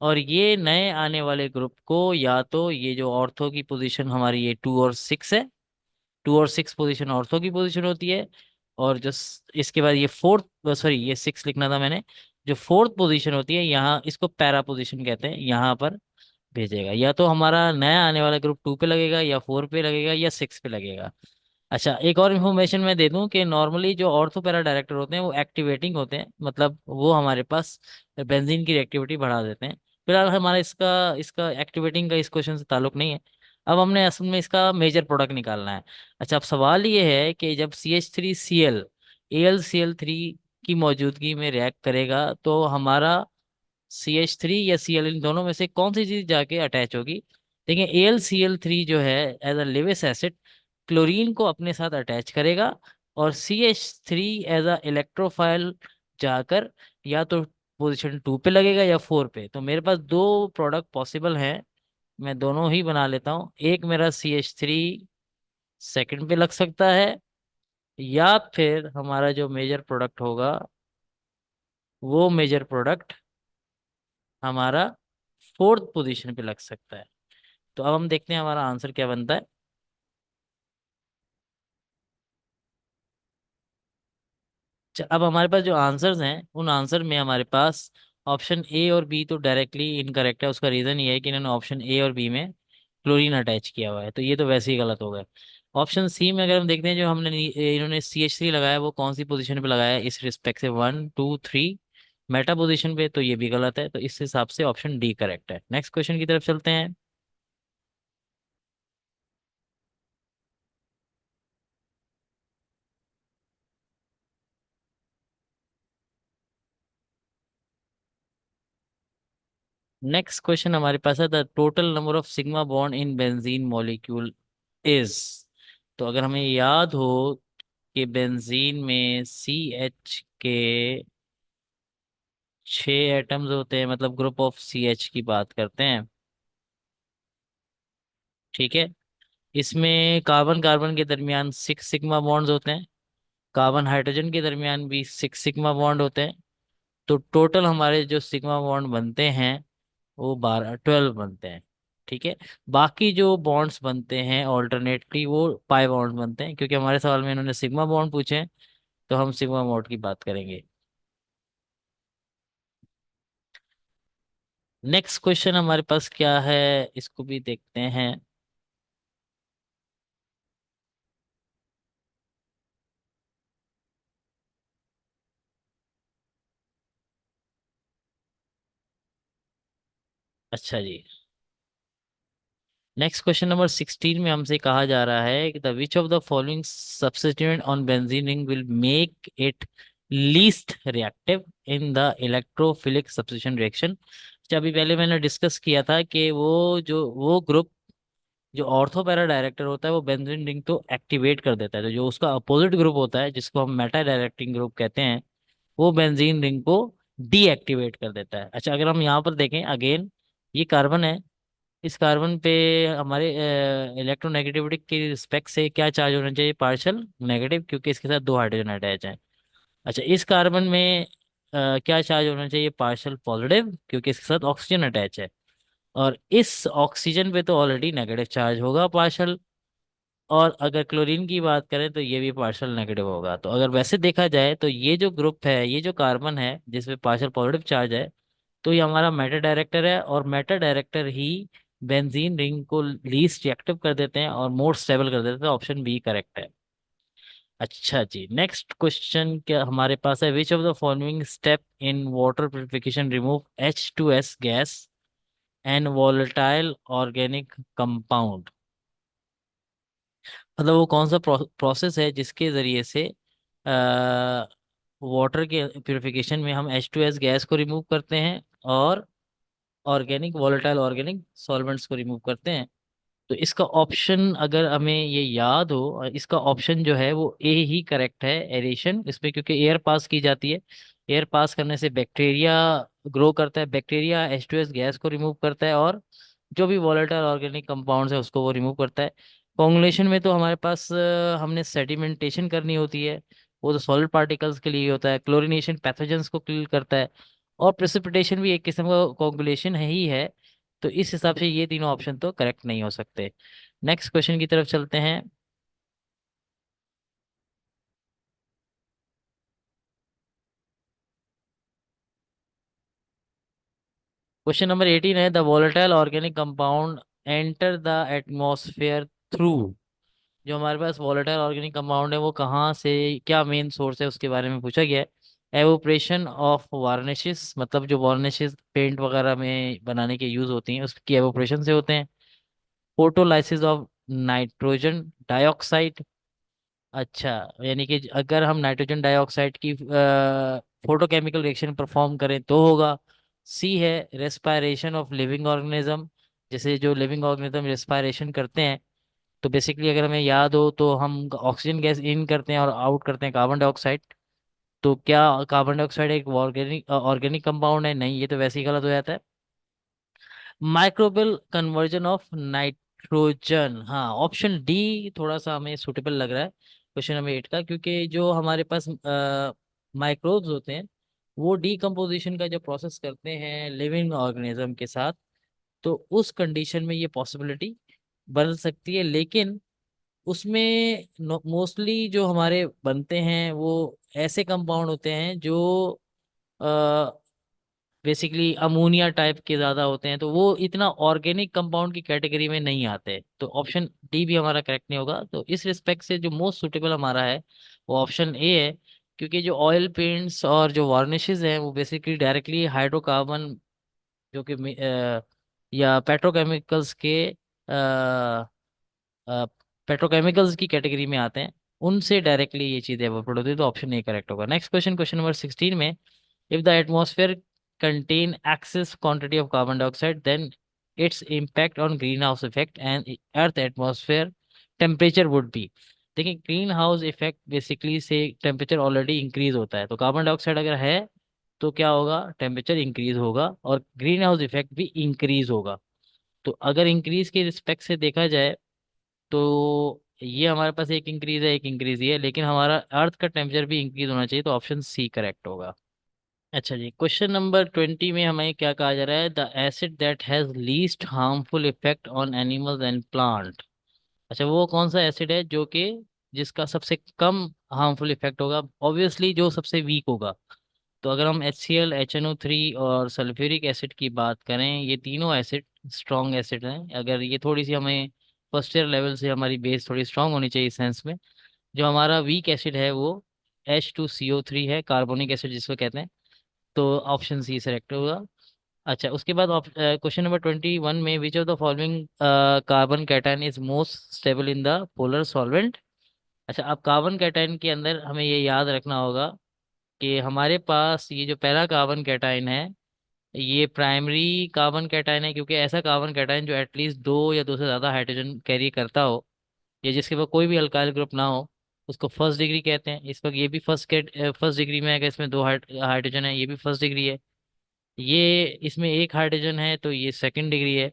और ये नए आने वाले ग्रुप को, या तो ये जो ऑर्थो की पोजीशन हमारी ये 2 और 6 है, 2 और 6 पोजीशन ऑर्थो की पोजीशन होती है। और जो इसके बाद ये फोर्थ, सॉरी ये 6 लिखना था मैंने, जो फोर्थ पोजीशन होती है यहाँ, इसको पैरा पोजीशन कहते हैं, यहाँ पर भेजेगा। या तो हमारा नया आने वाला ग्रुप 2 पे लगेगा, या 4 पे लगेगा, या 6 पे लगेगा। अच्छा, एक और इन्फॉर्मेशन मैं दे दूं कि नॉर्मली जो ऑर्थो पैरा डायरेक्टर होते हैं वो एक्टिवेटिंग होते हैं, मतलब वो हमारे पास बेंजीन की रिएक्टिविटी बढ़ा देते हैं। फिलहाल हमारा इसका इसका एक्टिवेटिंग का इस क्वेश्चन से ताल्लुक नहीं है। अब हमने असल में इसका मेजर प्रोडक्ट निकालना है। अच्छा, अब सवाल ये है कि जब CH3Cl AlCl3 की मौजूदगी में रिएक्ट करेगा तो हमारा CH3 या Cl, इन दोनों में से कौन सी चीज जाके अटैच होगी। देखिए, AlCl3 जो है as a Lewis acid chlorine को अपने साथ अटैच करेगा, और CH3 एज अ इलेक्ट्रोफाइल जाकर या तो पोजीशन 2 पे लगेगा या 4 पे। तो मेरे पास दो प्रोडक्ट पॉसिबल हैं, मैं दोनों ही बना लेता हूँ। एक मेरा CH3 सेकंड पे लग सकता है, या फिर हमारा जो मेजर प्रोडक्ट होगा वो मेजर प्रोडक्ट हमारा फोर्थ पोजीशन पे लग सकता है। तो अब हम देखते हैं हमारा आंसर क्या बनता है। अब हमारे पास जो आंसर्स हैं उन आंसर में हमारे पास ऑप्शन ए और बी तो डायरेक्टली इनकरेक्ट है। उसका रीजन ये है कि इन्होंने ऑप्शन ए और बी में क्लोरीन अटैच किया हुआ है, तो ये तो वैसे ही गलत हो गया। ऑप्शन सी में अगर हम देखते हैं, जो हमने इन्होंने CH3 लगाया वो कौन सी पोजीशन पे लगाया है इस रिस्पेक्ट से, 1 2 3 मेटा पोजीशन पे, तो ये भी गलत है। तो इस हिसाब से ऑप्शन डी करेक्ट है। नेक्स्ट क्वेश्चन की तरफ चलते हैं। नेक्स्ट क्वेश्चन हमारे पास है, the total number of sigma bond in benzene molecule is. तो अगर हमें याद हो कि बेंजीन में के 6 एटम्स होते हैं, मतलब ग्रुप ऑफ CH की बात करते हैं, ठीक है। इसमें कार्बन कार्बन के दरमियान 6 सिग्मा बॉन्ड्स होते हैं, कार्बन हाइड्रोजन के दरमियान भी 6 सिग्मा बॉन्ड होते हैं। तो टोटल हमारे जो सिग्मा बॉन्ड बनते हैं वो 12 बनते हैं, ठीक है। बाकी जो बॉन्ड्स बनते हैं ऑल्टरनेटली वो पाई बॉन्ड बनते हैं, क्योंकि हमारे सवाल में इन्होंने सिग्मा बॉन्ड पूछे हैं, तो हम सिग्मा बॉन्ड की बात करेंगे। नेक्स्ट क्वेश्चन हमारे पास क्या है, इसको भी देखते हैं। अच्छा जी, नेक्स्ट क्वेश्चन नंबर 16 में हमसे कहा जा रहा है कि the which of the following substituent on benzene ring will make it least reactive in the electrophilic substitution reaction. अभी पहले मैंने डिस्कस किया था कि वो ग्रुप जो ऑर्थो पैरा डायरेक्टर होता है वो बेंजीन रिंग तो एक्टिवेट कर देता है, तो जो उसका अपोजिट ग्रुप होता है जिसको हम मेटा डायरेक्टिंग ग्रुप कहते हैं वो बेंजीन रिंग को डीएक्टिवेट कर देता है। अच्छा, अगर हम यहाँ पर देखें अगेन, ये कार्बन है, इस कार्बन पे हमारे इलेक्ट्रोनेगेटिविटी के रिस्पेक्ट से क्या चार्ज होना चाहिए, पार्शियल नेगेटिव, क्योंकि इसके साथ 2 हाइड्रोजन अटैच हैं। अच्छा, इस कार्बन में क्या चार्ज होना चाहिए, पार्शियल पॉजिटिव, क्योंकि इसके साथ ऑक्सीजन अटैच है। और इस ऑक्सीजन पे तो ऑलरेडी नेगेटिव चार्ज होगा पार्शियल। और अगर क्लोरीन की बात करें तो ये भी पार्शियल नेगेटिव होगा। तो अगर वैसे देखा जाए तो ये जो ग्रुप है, ये जो कार्बन है जिसमें पार्शियल पॉजिटिव चार्ज है, तो ये हमारा मेटा डायरेक्टर है, और मेटा डायरेक्टर ही बेंजीन रिंग को लीस्ट रिएक्टिव कर देते हैं और मोर स्टेबल कर देते हैं। ऑप्शन बी करेक्ट है। अच्छा जी, नेक्स्ट क्वेश्चन क्या हमारे पास है, which of the following step in water purification remove H2S gas and volatile organic compound. मतलब वो कौन सा प्रोसेस है जिसके जरिए से वाटर के प्यूरिफिकेशन में हम H2S गैस को रिमूव करते हैं और ऑर्गेनिक वोलेटाइल ऑर्गेनिक सॉल्वेंट्स को रिमूव करते हैं। तो इसका ऑप्शन अगर हमें ये याद हो, इसका ऑप्शन जो है वो ए ही करेक्ट है, एरेशन। इसमें क्योंकि एयर पास की जाती है, एयर पास करने से बैक्टीरिया ग्रो करता है, बैक्टीरिया H2S गैस को रिमूव करता है और जो भी वॉलेटाइल ऑर्गेनिक कंपाउंड्स है उसको वो रिमूव करता है। कोagulation में तो हमारे पास हमने सेडिमेंटेशन करनी होती है, वो तो सॉलिड पार्टिकल्स के लिए होता है। क्लोरीनेशन पैथोजेंस को किल करता है, और प्रेसिपिटेशन भी एक किस्म का कोagulation है ही है। तो इस हिसाब से ये तीनों ऑप्शन तो करेक्ट नहीं हो सकते। नेक्स्ट क्वेश्चन की तरफ चलते हैं। क्वेश्चन नंबर 18 है, the volatile organic compound enter the atmosphere through. जो हमारे पास वोलेटाइल ऑर्गेनिक कंपाउंड है वो कहाँ से, क्या मेन सोर्स है उसके बारे में पूछा गया है। एवोप्रेशन ऑफ वार्निशेस, मतलब जो वार्निशेस पेंट वगैरह में बनाने के यूज होती हैं उसकी एवोप्रेशन से होते हैं। Photolysis of nitrogen dioxide. अच्छा, यानी कि अगर हम नाइट्रोजन डाइऑक्साइड की फोटोकेमिकल रिएक्शन परफॉर्म करें तो होगा। सी है रेस्पायरेशन ऑफ लिविंग ऑर्गेनिज्म, जैसे जो लिविंग ऑर्गेनिज्म रेस्पायरेशन करते हैं, तो बेसिकली अगर हमें याद हो तो हम ऑक्सीजन गैस इन करते हैं और आउट करते हैं कार्बन डाइऑक्साइड। तो क्या कार्बन डाइऑक्साइड एक ऑर्गेनिक ऑर्गेनिक कंपाउंड है? नहीं, ये तो वैसे ही गलत हो जाता है। माइक्रोबियल कन्वर्जन ऑफ नाइट्रोजन, हाँ ऑप्शन डी थोड़ा सा हमें सुटेबल लग रहा है क्वेश्चन नंबर 8 का, क्योंकि जो हमारे पास माइक्रोब्स होते हैं वो डीकम्पोजिशन का जो प्रोसेस करते हैं लिविंग ऑर्गेनिज्म के साथ, तो उस कंडीशन में ये पॉसिबिलिटी बन सकती है। लेकिन उसमें मोस्टली जो हमारे बनते हैं वो ऐसे कंपाउंड होते हैं जो बेसिकली अमोनिया टाइप के ज्यादा होते हैं, तो वो इतना ऑर्गेनिक कंपाउंड की कैटेगरी में नहीं आते। तो ऑप्शन डी भी हमारा करेक्ट नहीं होगा। तो इस रिस्पेक्ट से जो मोस्ट सुटेबल हमारा है वो ऑप्शन ए है, क्योंकि जो ऑयल पेंट्स और जो वार्निशेस हैं वो बेसिकली डायरेक्टली हाइड्रोकार्बन, जो कि या पेट्रोकेमिकल्स के पेट्रोकेमिकल्स की कैटेगरी में आते हैं, उनसे डायरेक्टली ये चीज़ एवोपोरेट होती है। तो ऑप्शन ए करेक्ट होगा। नेक्स्ट क्वेश्चन, क्वेश्चन नंबर 16 में, if the atmosphere contain excess quantity of carbon dioxide, then its impact on greenhouse effect and earth atmosphere temperature would be। देखिए, ग्रीन हाउस इफेक्ट बेसिकली से टेम्परेचर ऑलरेडी इंक्रीज होता है, तो कार्बन डाइऑक्साइड अगर है तो क्या होगा, टेम्परेचर इंक्रीज होगा और ग्रीन हाउस इफेक्ट भी इंक्रीज होगा। तो अगर इंक्रीज के रिस्पेक्ट से देखा जाए तो ये हमारे पास एक इंक्रीज है, एक इंक्रीज ही है, लेकिन हमारा अर्थ का टेम्परेचर भी इंक्रीज होना चाहिए, तो ऑप्शन सी करेक्ट होगा। अच्छा जी, क्वेश्चन नंबर 20 में हमें क्या कहा जा रहा है, the acid that has least harmful effect on animals and plant. अच्छा, वो कौन सा एसिड है जो कि जिसका सबसे कम हार्मफुल इफेक्ट होगा? ऑब्वियसली जो सबसे वीक होगा। तो अगर हम HCl, HNO3 और सल्फ्यूरिक एसिड की बात करें, ये तीनों एसिड स्ट्रॉन्ग एसिड हैं। अगर ये थोड़ी सी हमें फर्स्ट ईयर लेवल से हमारी बेस थोड़ी स्ट्रांग होनी चाहिए इस सेंस में। जो हमारा वीक एसिड है वो H2CO3 है, कार्बोनिक एसिड जिसको कहते हैं। तो ऑप्शन सी सेलेक्ट होगा। अच्छा, उसके बाद क्वेश्चन नंबर 21 में, विच of the following carbon cation is most stable in the polar solvent. अच्छा, अब कार्बन कैटायन के अंदर हमें ये याद रखना होगा कि हमारे पास ये जो पहला कार्बन कैटायन है ये प्राइमरी कार्बन कैटायन है, क्योंकि ऐसा कार्बन कैटायन जो एटलीस्ट दो या दो से ज़्यादा हाइड्रोजन कैरी करता हो या जिसके पास कोई भी अल्काइल ग्रुप ना हो, उसको फर्स्ट डिग्री कहते हैं। इस वक्त ये भी फर्स्ट डिग्री में है, अगर इसमें दो हाइड्रोजन है ये भी फर्स्ट डिग्री है, ये इसमें एक हाइड्रोजन है तो ये सेकंड डिग्री है,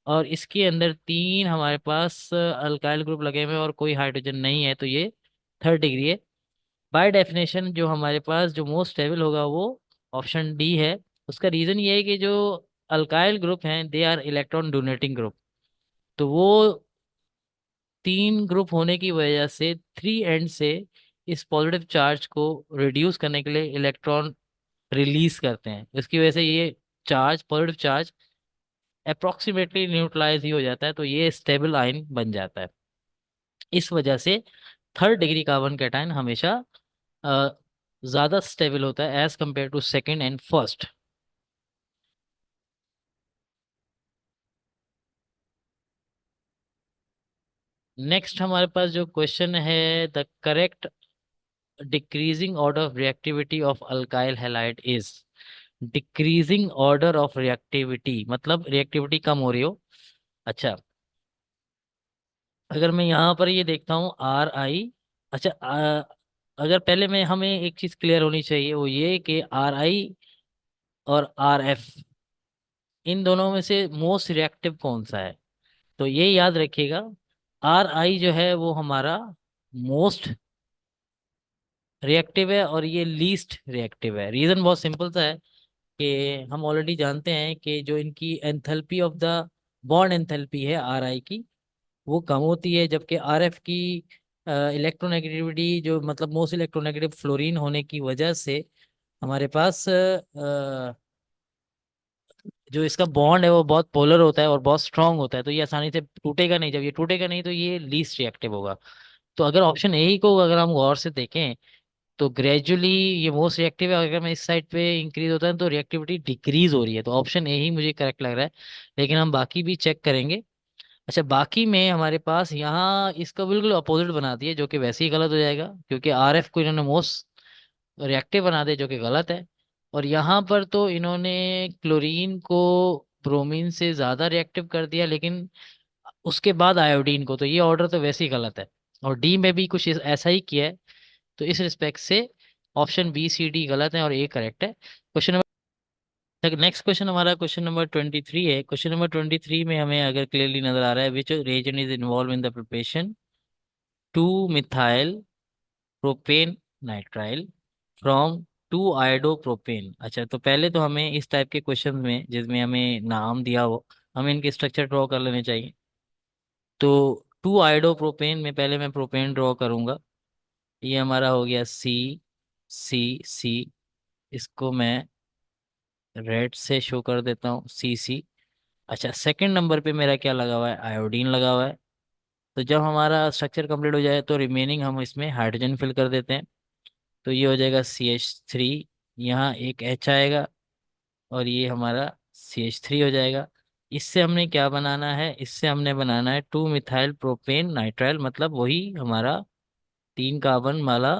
और इसके अंदर तीन हमारे पास अल्काइल ग्रुप लगे हुए हैं और कोई हाइड्रोजन नहीं है तो ये थर्ड डिग्री है। बाय डेफिनेशन जो हमारे पास जो मोस्ट स्टेबल होगा वो ऑप्शन डी है। उसका रीजन ये है कि जो अल्काइल ग्रुप हैं they are electron donating group, तो वो तीन ग्रुप होने की वजह से थ्री एंड से इस पॉजिटिव चार्ज को रिड्यूस करने के लिए इलेक्ट्रॉन रिलीज करते हैं। इसकी वजह से ये charge, positive charge, approximately neutralise ही हो जाता है, तो ये स्टेबल आयन बन जाता है। इस वजह से थर्ड डिग्री कार्बन कैटायन हमेशा अ, ज्यादा स्टेबल होता है as compare to second and first. Next हमारे पास जो क्वेश्चन है, the correct decreasing order of reactivity of alkyl halide is. Decreasing order of reactivity मतलब रिएक्टिविटी कम हो रही हो। अच्छा, अगर मैं यहाँ पर ये देखता हूँ RI, अच्छा अगर पहले मैं, हमें एक चीज क्लियर होनी चाहिए, वो ये कि RI और RF, इन दोनों में से मोस्ट रिएक्टिव कौन सा है। तो ये याद रखिएगा, RI जो है वो हमारा मोस्ट रिएक्टिव है और ये लीस्ट रिएक्टिव है। रीजन बहुत सिंपल सा है कि हम ऑलरेडी जानते हैं कि जो इनकी enthalpy of the bond enthalpy है RI की, वो कम होती है, जबकि RF की इलेक्ट्रोनेगेटिविटी, जो मतलब मोस्ट इलेक्ट्रोनेगेटिव फ्लोरीन होने की वजह से हमारे पास जो इसका बॉन्ड है वो बहुत पोलर होता है और बहुत स्ट्रांग होता है, तो ये आसानी से टूटेगा नहीं। जब ये टूटेगा नहीं तो ये लीस्ट रिएक्टिव होगा। तो अगर ऑप्शन ए को अगर हम गौर से देखें तो ग्रेजुअली ये मोस्ट रिएक्टिव है, अगर मैं इस साइड पे इंक्रीज होता है तो रिएक्टिविटी डिक्रीज हो रही है, तो ऑप्शन ए ही मुझे करेक्ट लग रहा है। लेकिन हम बाकी भी चेक करेंगे। अच्छा, बाकी में हमारे पास यहाँ इसका बिल्कुल अपोजिट बना दिया, जो कि वैसे ही गलत हो जाएगा, क्योंकि RF को इन्होंने मोस्ट रिएक्टिव बना दिया, जो कि गलत है। और यहाँ पर तो इन्होंने क्लोरीन को ब्रोमीन से ज्यादा रिएक्टिव कर दिया, लेकिन उसके बाद आयोडीन को, तो ये ऑर्डर तो वैसे ही गलत है। और डी में भी कुछ ऐसा ही किया है। तो इस रिस्पेक्ट से ऑप्शन B C D गलत है और ए करेक्ट है। क्वेश्चन नंबर, नेक्स्ट क्वेश्चन हमारा क्वेश्चन नंबर 23 है। क्वेश्चन नंबर 23 में हमें अगर क्लियरली नजर आ रहा है, which reagent is involved in the preparation 2 methyl propane nitrile from 2 iodopropane. अच्छा, तो पहले तो हमें इस टाइप के क्वेश्चन में जिसमें हमें नाम दिया हो, हमें इनके स्ट्रक्चर ड्रॉ कर लेने चाहिए। तो 2 आयोडोप्रोपेन में पहले मैं प्रोपेन ड्रॉ करूंगा। ये हमारा हो गया C C C। इसको मैं रेड से शो कर देता हूँ, C C। अच्छा, सेकंड नंबर पे मेरा क्या लगा हुआ है, आयोडीन लगा हुआ है। तो जब हमारा स्ट्रक्चर कंप्लीट हो जाए तो रिमेनिंग हम इसमें हाइड्रोजन फिल कर देते हैं। तो ये हो जाएगा CH3। यहाँ एक H आएगा और ये हमारा CH3 हो जाएगा। इससे हमने क्या बनाना है, इससे हमने बनाना है 2 मिथाइल प्रोपेन नाइट्राइल, मतलब वही हमारा 3 कार्बन वाला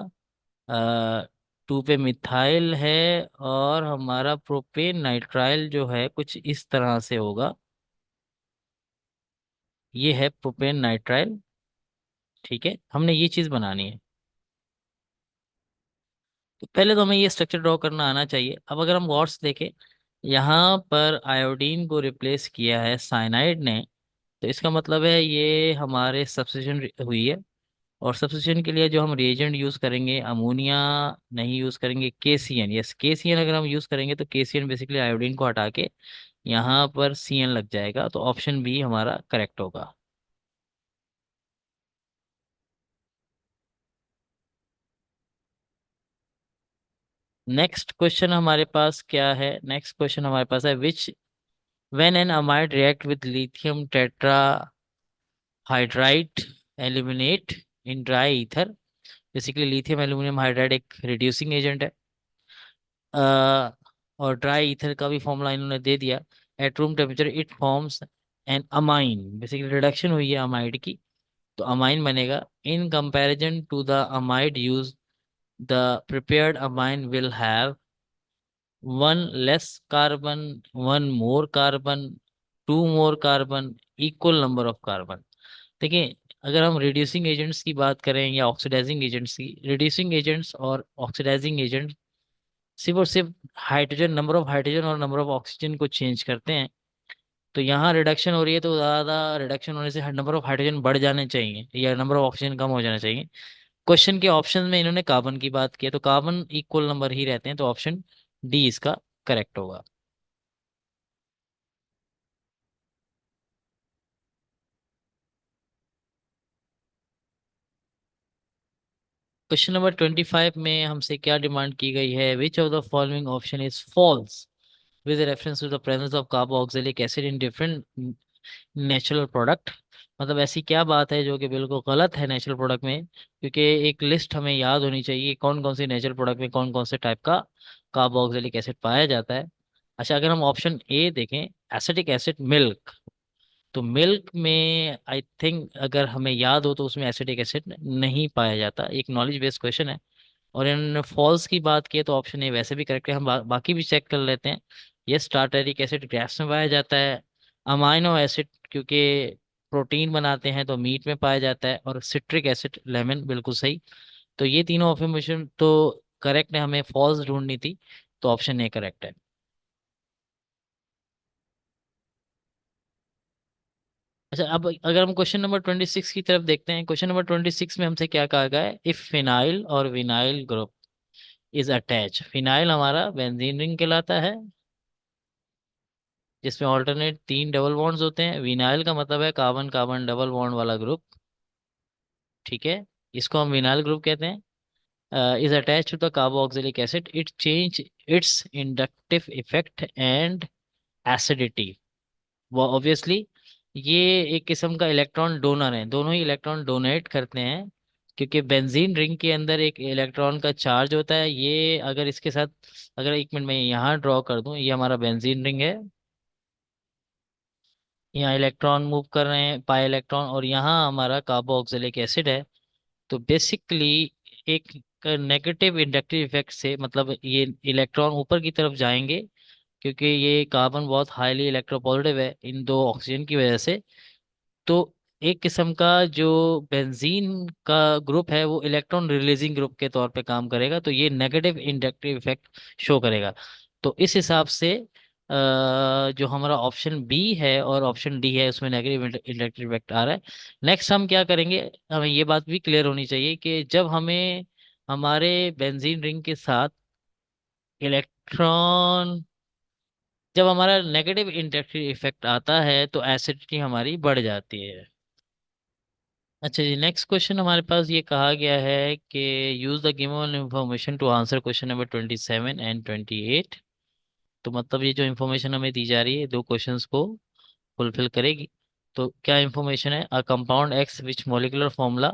2 पे मिथाइल है। और हमारा प्रोपेन नाइट्राइल जो है कुछ इस तरह से होगा। ये है प्रोपेन नाइट्राइल। ठीक है, हमने ये चीज बनानी है। तो पहले तो हमें ये स्ट्रक्चर ड्रॉ करना आना चाहिए। अब अगर हम गौर से देखें, यहाँ पर आयोडीन को रिप्लेस किया है साइनाइड ने, तो इसका मतलब है ये हमारे सब्स्टिट्यूशन हुई है। और सब्स्टिट्यूशन के लिए जो हम रिएजेंट यूज करेंगे, अमोनिया नहीं यूज करेंगे, KCN। यस, KCN अगर हम यूज करेंगे तो KCN बेसिकली आयोडीन को हटा के यहाँ पर CN लग जाएगा, तो ऑप्शन बी हमारा करेक्ट होगा। नेक्स्ट क्वेश्चन हमारे पास क्या है, नेक्स्ट क्वेश्चन हमारे पास है, विच when an amide react with lithium tetra hydride aluminate in dry ether. Basically lithium aluminium hydride एक रिड्यूसिंग एजेंट है। अ, और ड्राई ईथर का भी फॉर्मूला इन्होंने दे दिया। At room temperature it forms an amine, basically reduction हुई है अमाइड की, तो अमाइन बनेगा। In comparison to the amide use, the prepared amine will have 1 less carbon, 1 more carbon, 2 more carbon, equal number of carbon. देखिए, अगर हम रिड्यूसिंग एजेंट्स की बात करें या ऑक्सीडाइजिंग एजेंट्स की, रिड्यूसिंग एजेंट्स और ऑक्सीडाइजिंग एजेंट सिर्फ और सिर्फ हाइड्रोजन, नंबर ऑफ हाइड्रोजन और नंबर ऑफ ऑक्सीजन को चेंज करते हैं। तो यहाँ रिडक्शन हो रही है, तो ज़्यादा रिडक्शन होने से नंबर ऑफ हाइड्रोजन बढ़ जाने चाहिए या नंबर ऑफ ऑक्सीजन कम हो जाना चाहिए। क्वेश्चन के ऑप्शन में इन्होंने कार्बन की बात की है, तो कार्बन इक्वल नंबर ही रहते हैं, तो ऑप्शन डी इसका करेक्ट होगा। क्वेश्चन नंबर 25 में हमसे क्या डिमांड की गई है, which of the following option is false with reference to the presence of carboxylic acid in different natural product. मतलब ऐसी क्या बात है जो कि बिल्कुल गलत है नेचुरल प्रोडक्ट में, क्योंकि एक लिस्ट हमें याद होनी चाहिए कौन कौन सी नेचुरल प्रोडक्ट में कौन कौन से टाइप का कार्बोक्सिलिक एसिड पाया जाता है। अच्छा, अगर हम ऑप्शन ए देखें, एसिटिक एसिड मिल्क, तो मिल्क में आई थिंक अगर हमें याद हो तो उसमें एसिटिक एसिड नहीं पाया जाता। एक नॉलेज बेस्ड क्वेश्चन है। और इन फॉल्स की बात की तो ऑप्शन ए वैसे भी करेक्ट है। हम बाकी भी चेक कर लेते हैं। ये टार्टरिक एसिड गैस में पाया जाता है। अमाइनो एसिड, क्योंकि प्रोटीन बनाते हैं तो मीट में पाया जाता है, और सिट्रिक एसिड लेमन, बिल्कुल सही। तो ये तीनों अफर्मेशन तो करेक्ट है, हमें फॉल्स ढूंढनी थी, तो ऑप्शन ए करेक्ट है। अच्छा, अब अगर हम क्वेश्चन नंबर 26 की तरफ देखते हैं, क्वेश्चन नंबर 26 में हमसे क्या कहा गया है, इफ फिनाइल और vinyl group is attach, phenyl हमारा बेंजीन रिंग कहलाता है जिसमें ऑल्टरनेट 3 डबल बॉन्ड्स होते हैं, विनाइल का मतलब है कार्बन कार्बन डबल बॉन्ड वाला ग्रुप, ठीक है, इसको हम विनाइल ग्रुप कहते हैं। Is attach to the carboxylic acid, it change its inductive effect and acidity. वो ऑब्वियसली ये एक किस्म का इलेक्ट्रॉन डोनर है, दोनों ही इलेक्ट्रॉन डोनेट करते हैं, क्योंकि बेंजीन रिंग के अंदर एक इलेक्ट्रॉन का चार्ज होता है। ये अगर इसके साथ, अगर 1 मिनट में यहाँ ड्रॉ कर दूं, ये हमारा बेंजीन रिंग है, यहाँ इलेक्ट्रॉन मूव कर रहे हैं, पाई इलेक्ट्रॉन, और यहाँ हमारा कार्बोक्सिलिक एसिड है। तो बेसिकली एक नेगेटिव इंडक्टिव इफेक्ट से, मतलब ये इलेक्ट्रॉन ऊपर की तरफ जाएंगे, क्योंकि ये कार्बन बहुत हाईली इलेक्ट्रोपॉजिटिव है इन दो ऑक्सीजन की वजह से। तो एक किस्म का जो बेंजीन का ग्रुप है वो इलेक्ट्रॉन रिलीजिंग ग्रुप के तौर पे काम करेगा, तो ये नेगेटिव इंडक्टिव इफेक्ट शो करेगा। तो इस हिसाब से जो हमारा ऑप्शन बी है और ऑप्शन डी है उसमें नेगेटिव इंडक्टिव इफेक्ट आ रहा है। नेक्स्ट हम क्या करेंगे, हमें ये बात भी क्लियर होनी चाहिए कि जब हमें हमारे बेंजीन रिंग के साथ इलेक्ट्रॉन, जब हमारा नेगेटिव इंडक्टिव इफेक्ट आता है तो एसिडिटी हमारी बढ़ जाती है। अच्छा जी, नेक्स्ट क्वेश्चन हमारे पास ये कहा गया है कि use the given information to answer question number 27 and 28। तो मतलब ये जो इन्फॉर्मेशन हमें दी जा रही है दो क्वेश्चंस को फुलफिल करेगी। तो क्या इन्फॉर्मेशन है, a compound x which molecular formula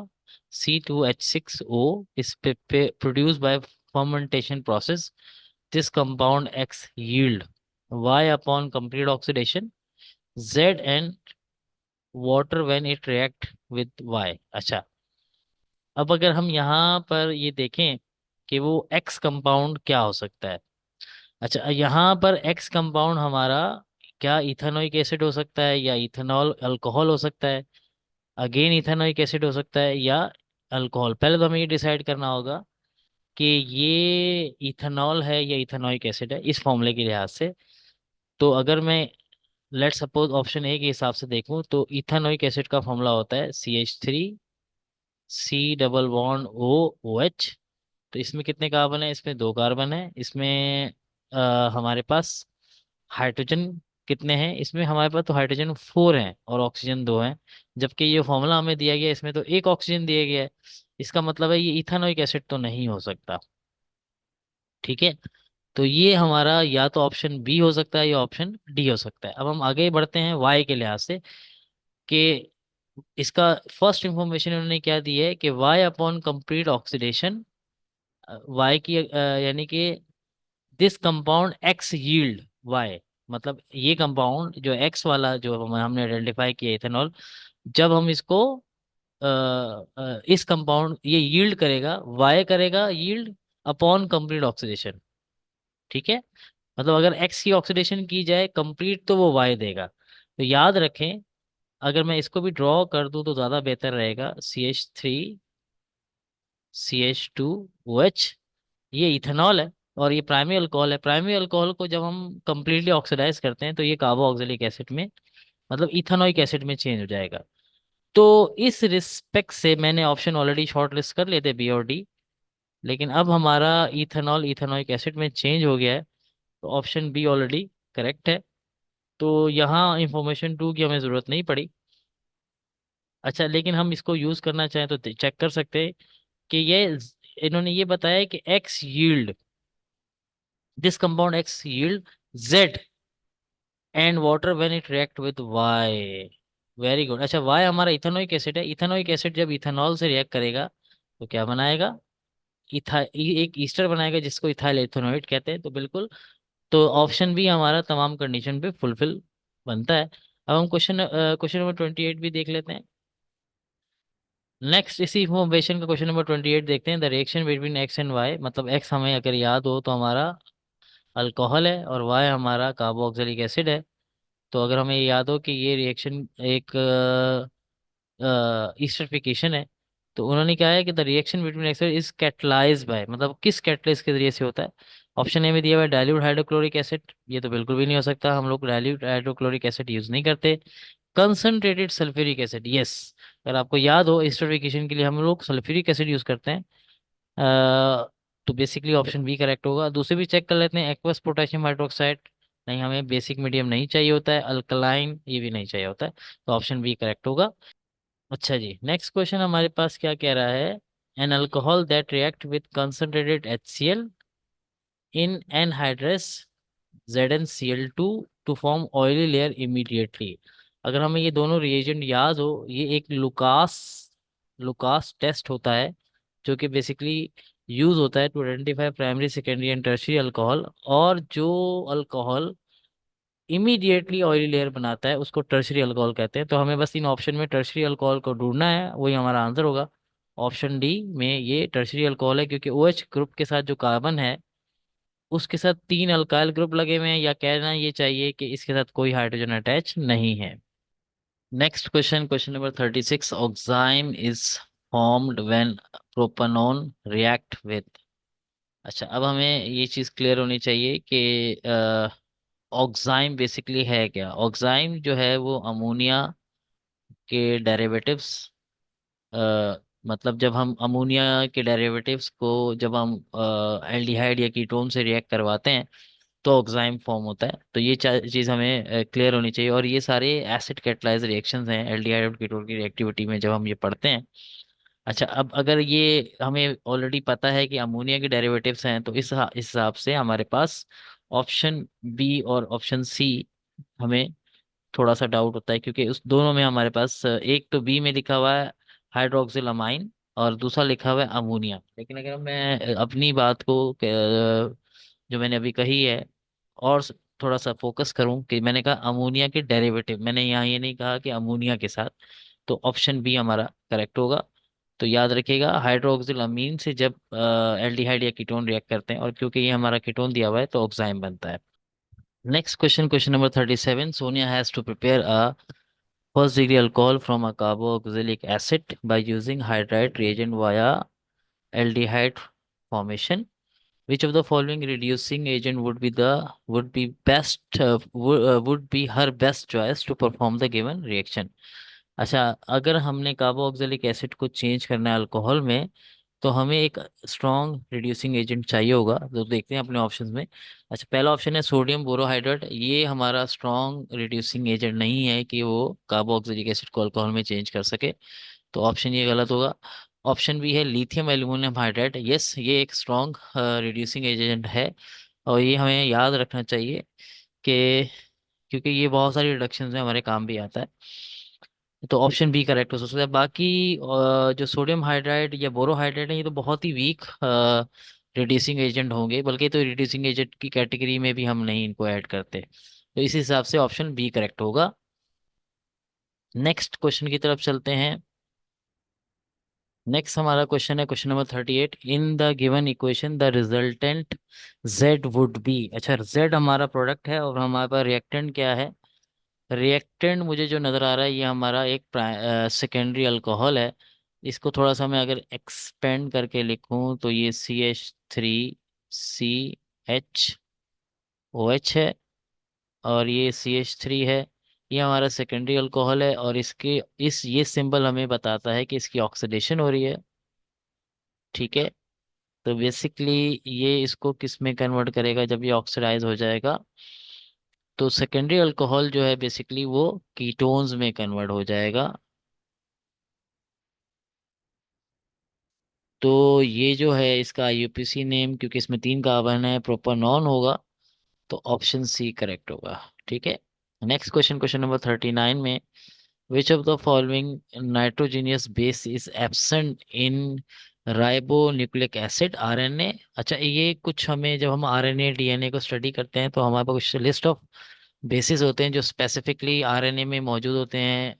C2H6O is produce by fermentation process, this compound X yield Y upon complete oxidation, Z and water when it react with Y। अच्छा, अब अगर हम यहाँ पर ये देखें कि वो एक्स कंपाउंड क्या हो सकता है। अच्छा, यहाँ पर एक्स कंपाउंड हमारा क्या इथेनोइक एसिड हो सकता है, या इथेनॉल अल्कोहल हो सकता है, अगेन इथेनोइक एसिड हो सकता है, या अल्कोहल। पहले तो हमें ये डिसाइड करना होगा कि ये इथेनॉल है या इथेनोइक एसिड है इस फॉर्मूले के लिहाज से। तो अगर मैं लेट सपोज ऑप्शन ए के हिसाब से देखूं, तो इथेनोइक एसिड का फॉर्मूला होता है CH3C डबल बॉन्ड OOH। तो इसमें कितने कार्बन है, इसमें 2 कार्बन है, इसमें हमारे पास हाइड्रोजन कितने हैं, इसमें हमारे पास तो हाइड्रोजन 4 हैं और ऑक्सीजन 2 हैं। जबकि ये फॉर्मूला हमें दिया गया है, इसमें तो एक ऑक्सीजन दिया गया है, इसका मतलब है ये इथेनोइक एसिड तो नहीं हो सकता, ठीक है। तो ये हमारा या तो ऑप्शन बी हो सकता है या ऑप्शन डी हो सकता है। अब हम आगे बढ़ते हैं वाई के लिहाज से, कि इसका फर्स्ट इंफॉर्मेशन उन्होंने क्या दी है कि Y upon complete oxidation, Y की यानी कि this compound X yield Y, मतलब ये कंपाउंड जो एक्स वाला जो हमने आइडेंटिफाई किया इथेनॉल, जब हम इसको इस कंपाउंड ये यील्ड करेगा, वाई करेगा यील्ड अपॉन कंप्लीट ऑक्सीडेशन, ठीक है। मतलब अगर एक्स की ऑक्सीडेशन की जाए कंप्लीट तो वो वाई देगा। तो याद रखें, अगर मैं इसको भी ड्रॉ कर दूं तो ज़्यादा बेहतर रहेगा, CH3CH2OH, ये इथेनॉल है और ये प्राइमरी अल्कोहल है। प्राइमरी अल्कोहल को जब हम कंप्लीटली ऑक्सीडाइज करते हैं तो ये कार्बोक्सिलिक एसिड में, मतलब इथेनॉइक एसिड में चेंज हो जाएगा। तो इस रिस्पेक्ट से मैंने ऑप्शन ऑलरेडी शॉर्ट लिस्ट कर लिए थे बी और डी, लेकिन अब हमारा इथेनॉल इथेनॉइक एसिड में चेंज हो गया है, तो ऑप्शन बी ऑलरेडी करेक्ट है। तो यहाँ इंफॉर्मेशन टू की हमें ज़रूरत नहीं पड़ी। अच्छा, लेकिन हम इसको यूज़ करना चाहें तो चेक कर सकते हैं कि ये इन्होंने ये बताया है कि X yield, this compound X yield Z and water when it react with Y. Very good. अच्छा, वाई हमारा इथेनोइक एसिड है, इथेनोइक एसिड जब इथेनॉल से रिएक्ट करेगा तो क्या बनाएगा, एक ईस्टर बनाएगा जिसको इथाइल एथेनोइड कहते हैं, तो बिल्कुल। तो ऑप्शन भी हमारा तमाम कंडीशन पे फुलफिल बनता है। अब हम क्वेश्चन नंबर 28 भी देख लेते हैं। नेक्स्ट इसी इंफॉर्मेशन का क्वेश्चन नंबर 28 देखते हैं, the reaction between X and Y, मतलब एक्स हमें अगर याद हो तो हमारा अल्कोहल है और वाई हमारा कार्बोक्सिलिक एसिड है। तो अगर हमें याद हो कि ये रिएक्शन एक एस्टरिफिकेशन है, तो उन्होंने कहा है कि the reaction between excel is catalysed by, मतलब किस कैटलाइज के जरिए से होता है। ऑप्शन ए में दिया हुआ है डाइल्यूट हाइड्रोक्लोरिक एसिड, ये तो बिल्कुल भी नहीं हो सकता, हम लोग डाइल्यूट हाइड्रोक्लोरिक एसिड यूज नहीं करते। कंसंट्रेटेड सल्फ्यूरिक एसिड, यस, अगर आपको याद हो एस्टरिफिकेशन के लिए हम लोग सल्फ्यूरिक एसिड यूज करते हैं। तो बेसिकली ऑप्शन बी करेक्ट होगा। दूसरे भी चेक कर लेते हैं, एक्वस पोटेशियम हाइड्रोक्साइड, नहीं, हमें बेसिक मीडियम नहीं चाहिए होता है, अल्कलाइन ये भी नहीं चाहिए होता है, तो ऑप्शन बी करेक्ट होगा। अच्छा जी, नेक्स्ट क्वेश्चन हमारे पास क्या कह रहा है, an alcohol that react with concentrated HCl in anhydrous ZnCl2 to form oily layer immediately. अगर हमें ये दोनों रिएजेंट याद हो, ये एक लुकास लुकास टेस्ट होता है, जो कि बेसिकली यूज होता है to identify primary secondary and tertiary alcohol, और जो अल्कोहल इमीडिएटली ऑयली लेयर बनाता है उसको टर्शरी अल्कोहल कहते हैं। तो हमें बस इन ऑप्शन में टर्शरी अल्कोहल को ढूंढना है, वही हमारा आंसर होगा। ऑप्शन डी में ये टर्शरी अल्कोहल है, क्योंकि OH ग्रुप के साथ जो कार्बन है उसके साथ 3 अल्काइल ग्रुप लगे हुए हैं, या कहना ये चाहिए कि इसके साथ कोई हाइड्रोजन अटैच नहीं है। Next question, question number 36, oxime is formed when propanone react with. अच्छा, अब हमें ये चीज़ क्लियर होनी चाहिए कि ऑक्साइम बेसिकली है क्या। ऑक्साइम जो है वो अमोनिया के डेरिवेटिव्स, मतलब जब हम अमोनिया के डेरिवेटिव्स को जब हम एल्डिहाइड या कीटोन से रिएक्ट करवाते हैं तो ऑक्साइम फॉर्म होता है। तो ये चीज़ हमें क्लियर होनी चाहिए, और ये सारे एसिड कैटलाइज रिएक्शंस हैं एल्डिहाइड और कीटोन की रिएक्टिविटी में जब हम ये पढ़ते हैं। अच्छा, अब अगर ये हमें ऑलरेडी पता है कि अमोनिया के डेरिवेटिव्स हैं, तो इस हिसाब से हमारे पास ऑप्शन बी और ऑप्शन सी हमें थोड़ा सा डाउट होता है, क्योंकि उस दोनों में हमारे पास एक तो बी में लिखा हुआ है हाइड्रोक्सिल अमाइन और दूसरा लिखा हुआ है अमोनिया। लेकिन अगर मैं अपनी बात को जो मैंने अभी कही है और थोड़ा सा फोकस करूं कि मैंने कहा अमोनिया के डेरिवेटिव, मैंने यहाँ ये नहीं कहा कि अमोनिया के साथ, तो ऑप्शन बी हमारा करेक्ट होगा। तो याद रखिएगा, हाइड्रोक्सिल अमीन से जब एल्डिहाइड या कीटोन रिएक्ट करते हैं, और क्योंकि ये हमारा कीटोन दिया हुआ है तो ऑक्साइम बनता है। Next question, question number 37, Sonia has to prepare a first degree alcohol from a carboxylic acid by using hydride reagent via aldehyde formation. Which of the following reducing agent would be best would be her best choice to perform the given reaction? अच्छा, अगर हमने कार्बोक्सिलिक एसिड को चेंज करना है अल्कोहल में, तो हमें एक स्ट्रॉन्ग रिड्यूसिंग एजेंट चाहिए होगा। तो देखते हैं अपने ऑप्शंस में। अच्छा, पहला ऑप्शन है सोडियम बोरोहाइड्रेट, ये हमारा स्ट्रॉन्ग रिड्यूसिंग एजेंट नहीं है कि वो कार्बोक्सिलिक एसिड को अल्कोहल में चेंज कर सके, तो ऑप्शन ये गलत होगा। ऑप्शन बी है लिथियम एल्यूमिनियम हाइड्राइड, यस, ये एक स्ट्रॉन्ग रिड्यूसिंग एजेंट है, और ये हमें याद रखना चाहिए कि क्योंकि ये बहुत सारी रिडक्शन में हमारे काम भी आता है। तो ऑप्शन बी करेक्ट हो सकता है। बाकी जो सोडियम हाइड्राइड या बोरोहाइड्रेट है, ये तो बहुत ही वीक रिड्यूसिंग एजेंट होंगे, बल्कि तो रिड्यूसिंग एजेंट की कैटेगरी में भी हम नहीं इनको ऐड करते, तो इस हिसाब से ऑप्शन बी करेक्ट होगा। नेक्स्ट क्वेश्चन की तरफ चलते हैं। नेक्स्ट हमारा क्वेश्चन है question number 38, in the given equation the resultant Z would be. अच्छा, जेड हमारा प्रोडक्ट है और हमारे पास रिएक्टेंट क्या है। रिएक्टेंट मुझे जो नज़र आ रहा है ये हमारा एक सेकेंडरी अल्कोहल है। इसको थोड़ा सा मैं अगर एक्सपेंड करके लिखूं तो ये CH3CHOH है, और ये CH3 है। ये हमारा सेकेंडरी अल्कोहल है, और इसके इस ये सिंबल हमें बताता है कि इसकी ऑक्सीडेशन हो रही है। ठीक है, तो बेसिकली ये इसको किस में कन्वर्ट करेगा जब ये ऑक्सीडाइज हो जाएगा, तो सेकेंडरी अल्कोहल जो है बेसिकली वो कीटोन्स में कन्वर्ट हो जाएगा। तो ये जो है इसका IUPAC नेम, क्योंकि इसमें 3 कार्बन है, प्रोपानॉन होगा, तो ऑप्शन सी करेक्ट होगा। ठीक है, नेक्स्ट क्वेश्चन, क्वेश्चन नंबर 39 में विच of the following nitrogenous base is absent in ribo nucleic acid RNA। अच्छा, ये कुछ हमें जब हम RNA DNA को स्टडी करते हैं तो हमारे पास कुछ लिस्ट ऑफ बेसिस होते हैं जो स्पेसिफिकली RNA में मौजूद होते हैं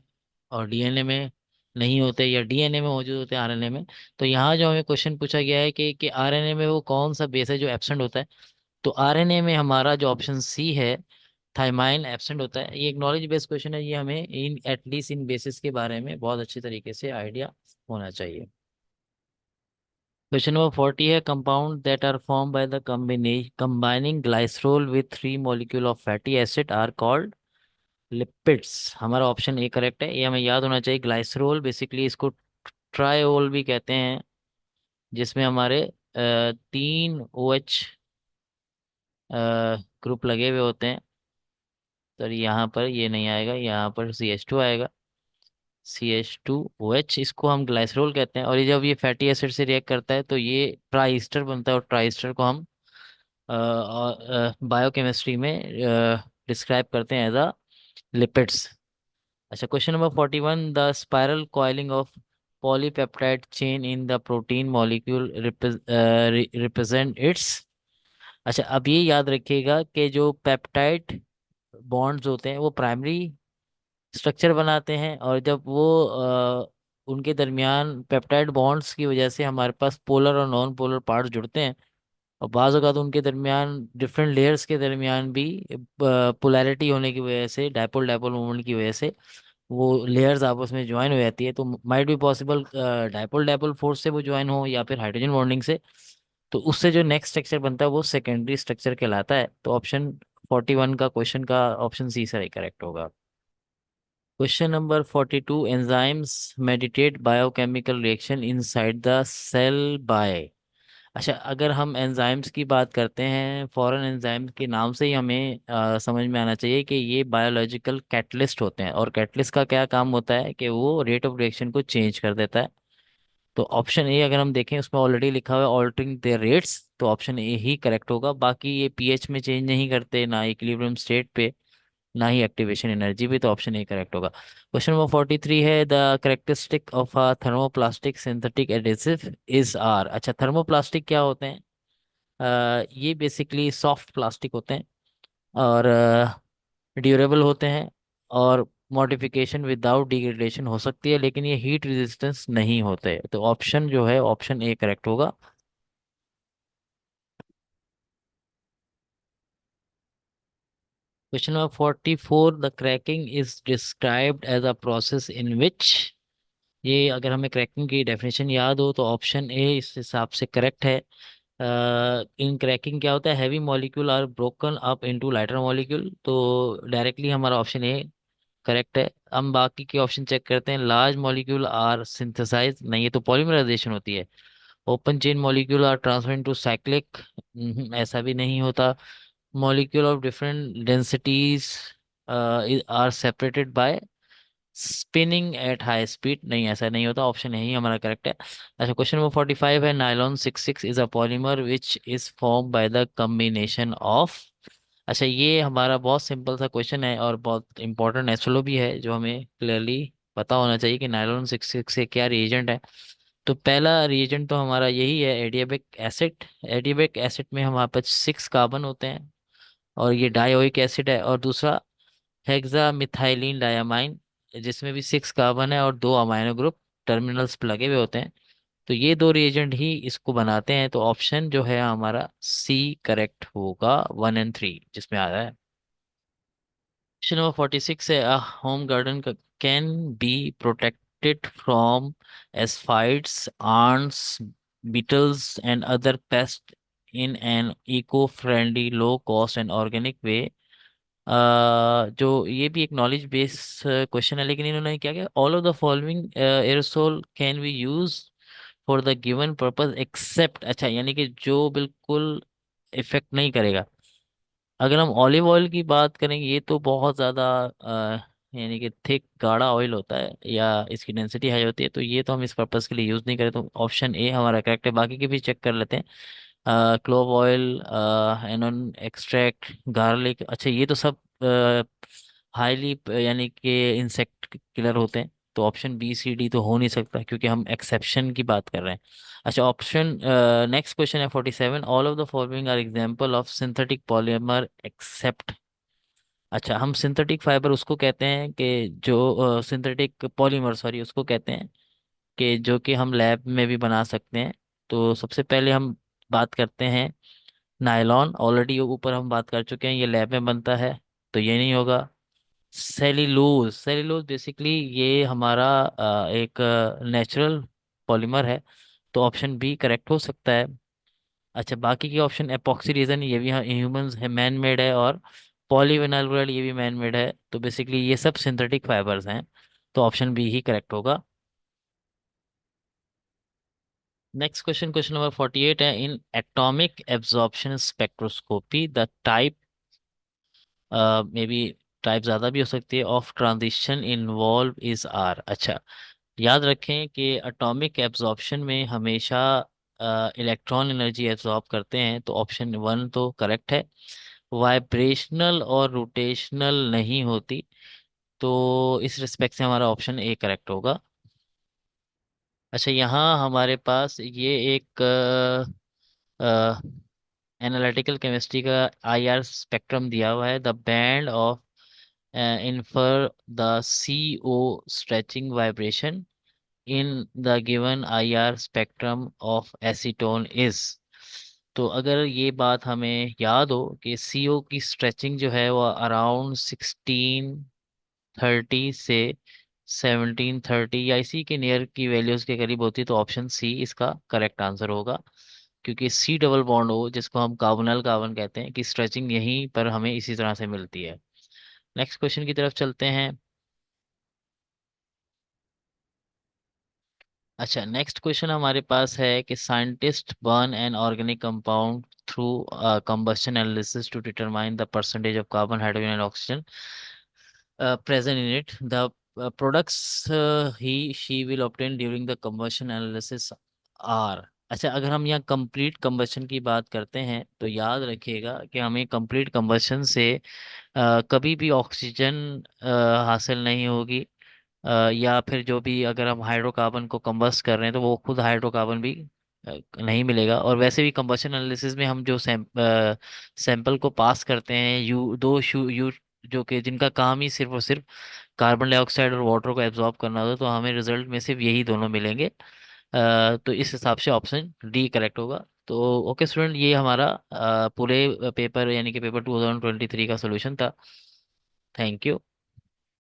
और DNA में नहीं होते, या DNA में मौजूद होते हैं RNA में। तो यहाँ जो हमें क्वेश्चन पूछा गया है कि RNA में वो कौन सा बेस है जो एब्सेंट होता है, तो RNA में हमारा जो ऑप्शन सी है थाइमाइन एब्सेंट होता है। ये एक नॉलेज बेस्ड क्वेश्चन है, ये हमें इन एटलीस्ट इन बेसिस के बारे में बहुत अच्छी तरीके से आइडिया होना चाहिए। क्वेश्चन नंबर 40 है, compound that are form by the combining glycerol with 3 molecule of fatty acid are called lipids. हमारा ऑप्शन ए करेक्ट है, ये हमें याद होना चाहिए। ग्लाइसरोल बेसिकली इसको ट्रायोल भी कहते हैं, जिसमें हमारे 3 OH ग्रुप लगे हुए होते हैं। तो यहाँ पर ये नहीं आएगा, यहाँ पर CH2 आएगा। CH2OH, इसको हम ग्लाइसरोल कहते हैं। और ये जब ये फैटी एसिड से रिएक्ट करता है तो ये ट्राइस्टर बनता है, और ट्राइस्टर को हम बायोकेमिस्ट्री में डिस्क्राइब करते हैं एज अ लिपिड्स। अच्छा, question number 41, the spiral coiling of polypeptide chain in the protein molecule represent it's. अच्छा, अब ये याद रखिएगा कि जो पेप्टाइड बॉन्ड्स होते हैं वो प्राइमरी स्ट्रक्चर बनाते हैं, और जब वो उनके दरमियान पेप्टाइड बॉन्ड्स की वजह से हमारे पास पोलर और नॉन पोलर पार्ट्स जुड़ते हैं, और बाज़ अवत उनके दरमियान डिफरेंट लेयर्स के दरमियान भी पोलैरिटी होने की वजह से, डायपोल डायपोल मूवमेंट की वजह से वो लेयर्स आपस में ज्वाइन हो जाती है। तो might be possible dipole dipole force से वो ज्वाइन हो, या फिर हाइड्रोजन बॉन्डिंग से। तो उससे जो नेक्स्ट स्ट्रक्चर बनता है वो सेकेंडरी स्ट्रक्चर कहलाता है। तो ऑप्शन 41 का क्वेश्चन का ऑप्शन सी सही करेक्ट होगा। Question number 42, enzymes meditate biochemical reaction inside the cell by. अच्छा, अगर हम एंजाइम्स की बात करते हैं, फॉरेन एंजाइम के नाम से ही हमें समझ में आना चाहिए कि ये बायोलॉजिकल कैटलिस्ट होते हैं। और कैटलिस्ट का क्या काम होता है कि वो रेट ऑफ रिएक्शन को चेंज कर देता है। तो ऑप्शन ए अगर हम देखें, उसमें ऑलरेडी लिखा हुआ है ऑल्टरिंग देयर रेट्स, तो ऑप्शन ए ही करेक्ट होगा। बाकी ये पीएच में चेंज नहीं करते, ना इक्विलिब्रियम स्टेट पे, ना ही एक्टिवेशन एनर्जी भी। तो ऑप्शन ए करेक्ट होगा। क्वेश्चन नंबर 43 है, the characteristic of a thermoplastic synthetic adhesive is are. अच्छा, थर्मोप्लास्टिक क्या होते हैं? ये बेसिकली सॉफ्ट प्लास्टिक होते हैं, और ड्यूरेबल होते हैं, और मॉडिफिकेशन विदाउट डिग्रेडेशन हो सकती है, लेकिन ये हीट रेजिस्टेंस नहीं होते। तो ऑप्शन जो है ऑप्शन ए करेक्ट होगा। Question number 44, the cracking is described as a process in which. ये अगर हमें क्रैकिंग की डेफिनेशन याद हो तो ऑप्शन ए इस हिसाब से करेक्ट है। इन क्रैकिंग क्या होता है, heavy molecule are broken up into lighter molecule. तो डायरेक्टली हमारा ऑप्शन ए करेक्ट है। हम बाकी के ऑप्शन चेक करते हैं। लार्ज मॉलिक्यूल आर सिंथेसाइज, नहीं, ये तो पॉलीमराइजेशन होती है। Open chain molecule are transfer into cyclic, ऐसा भी नहीं होता। Molecule of different densities are separated by spinning at high speed, नहीं, ऐसा नहीं होता। ऑप्शन यही हमारा करेक्ट है। अच्छा, क्वेश्चन नंबर 45 है, nylon 66 is a polymer which is form by the combination of. अच्छा, ये हमारा बहुत सिंपल सा क्वेश्चन है, और बहुत इंपॉर्टेंट एसएलओ भी है, जो हमें क्लियरली पता होना चाहिए कि नाइलॉन 66 से क्या रिएजेंट है। तो पहला रिएजेंट तो हमारा यही है, एडियाबैक एसिड। एडियाबैक एसिड में हमारे पास 6 कार्बन होते हैं, और ये डाइओइक एसिड है। और दूसरा हेक्सा मिथाइलिन डायमाइन, जिसमें भी 6 कार्बन है और 2 अमाइनो ग्रुप टर्मिनल्स पे लगे हुए होते हैं। तो ये 2 रिएजेंट ही इसको बनाते हैं। तो ऑप्शन जो है हमारा सी करेक्ट होगा, 1 और 3 जिसमें आ रहा है। क्वेश्चन नंबर 46 है, a home garden can be protected from aphids, ants, beetles and other pests in an eco-friendly, low cost and organic way। जो ये भी एक नॉलेज बेस क्वेश्चन है, लेकिन इन्होंने क्या किया, all of the following aerosol can be use for the given purpose except. अच्छा, यानी कि जो बिल्कुल इफेक्ट नहीं करेगा। अगर हम ऑलिव ऑयल की बात करेंगे, ये तो बहुत ज़्यादा यानी कि थिक गाढ़ा ऑयल होता है, या इसकी डेंसिटी हाई होती है, तो ये तो हम इस पर्पस के लिए यूज़ नहीं करें। तो ऑप्शन ए हमारा करेक्ट है। बाकी के भी चेक कर लेते हैं। क्लोव ऑयल, एनोन एक्सट्रैक्ट, गार्लिक। अच्छा, ये तो सब हाईली यानी कि इंसेक्ट किलर होते हैं। तो ऑप्शन बी सी डी तो हो नहीं सकता, क्योंकि हम एक्सेप्शन की बात कर रहे हैं। अच्छा, ऑप्शन नेक्स्ट क्वेश्चन है 47, all of the following are example of synthetic polymer except. अच्छा, हम सिंथेटिक फाइबर उसको कहते हैं कि जो सिंथेटिक पॉलीमर, सॉरी, उसको कहते हैं कि जो कि हम लैब में भी बना सकते हैं। तो सबसे पहले हम बात करते हैं नायलॉन। ऑलरेडी ऊपर हम बात कर चुके हैं, ये लैब में बनता है। तो ये नहीं होगा। सेल्यूलोज, सेल्यूलोज बेसिकली ये हमारा एक नेचुरल पॉलीमर है, तो ऑप्शन बी करेक्ट हो सकता है। अच्छा, बाकी के ऑप्शन, एपॉक्सी रीजन ये भी ह्यूमंस है, मैन मेड है, और पॉलीविनाइल ये भी मैन मेड है, तो बेसिकली ये सब सिंथेटिक फाइबर्स हैं, तो ऑप्शन बी ही करेक्ट होगा। नेक्स्ट क्वेश्चन, क्वेश्चन नंबर 48 है, in atomic absorption spectroscopy the type, may be type ज़्यादा भी हो सकती है, of transition involve is are. अच्छा, याद रखें कि एटॉमिक एब्जॉर्प्शन में हमेशा इलेक्ट्रॉन एनर्जी एब्जॉर्ब करते हैं, तो ऑप्शन वन तो करेक्ट है। वाइब्रेशनल और रोटेशनल नहीं होती, तो इस रिस्पेक्ट से हमारा ऑप्शन ए करेक्ट होगा। अच्छा, यहाँ हमारे पास ये एक एनालिटिकल केमिस्ट्री का आईआर स्पेक्ट्रम दिया हुआ है, the band of infer the C O stretching vibration in the given IR spectrum of acetone is. तो अगर ये बात हमें याद हो कि सीओ की स्ट्रेचिंग जो है वो अराउंड 1630 से 1730 या इसी के नियर की वैल्यूज के करीब होती, तो ऑप्शन सी इसका करेक्ट आंसर होगा, क्योंकि सी डबल बॉन्ड हो जिसको हम कार्बोनल कार्बन कहते हैं, कि स्ट्रेचिंग यहीं पर हमें इसी तरह से मिलती है। नेक्स्ट क्वेश्चन की तरफ चलते हैं। अच्छा, नेक्स्ट क्वेश्चन हमारे पास है कि scientist burn an organic compound through combustion analysis to determine the percentage of carbon, hydrogen and oxygen present in it. The products he she will obtain during the combustion analysis are। अच्छा, अगर हम यहाँ कंप्लीट कंबशन की बात करते हैं, तो याद रखिएगा कि हमें कंप्लीट कंबशन से कभी भी ऑक्सीजन हासिल नहीं होगी, या फिर जो भी अगर हम हाइड्रोकार्बन को कंबस्ट कर रहे हैं तो वो खुद हाइड्रोकार्बन भी नहीं मिलेगा। और वैसे भी कंबशन एनालिसिस में हम जो सैंपल को पास करते हैं, यू जो कि जिनका काम ही सिर्फ और सिर्फ कार्बन डाइऑक्साइड और वाटर को एब्जॉर्ब करना होता है, तो हमें रिजल्ट में सिर्फ यही दोनों मिलेंगे। तो इस हिसाब से ऑप्शन डी करेक्ट होगा। तो ओके स्टूडेंट, ये हमारा पूरे पेपर यानी कि पेपर 2023 का सोल्यूशन था। Thank you.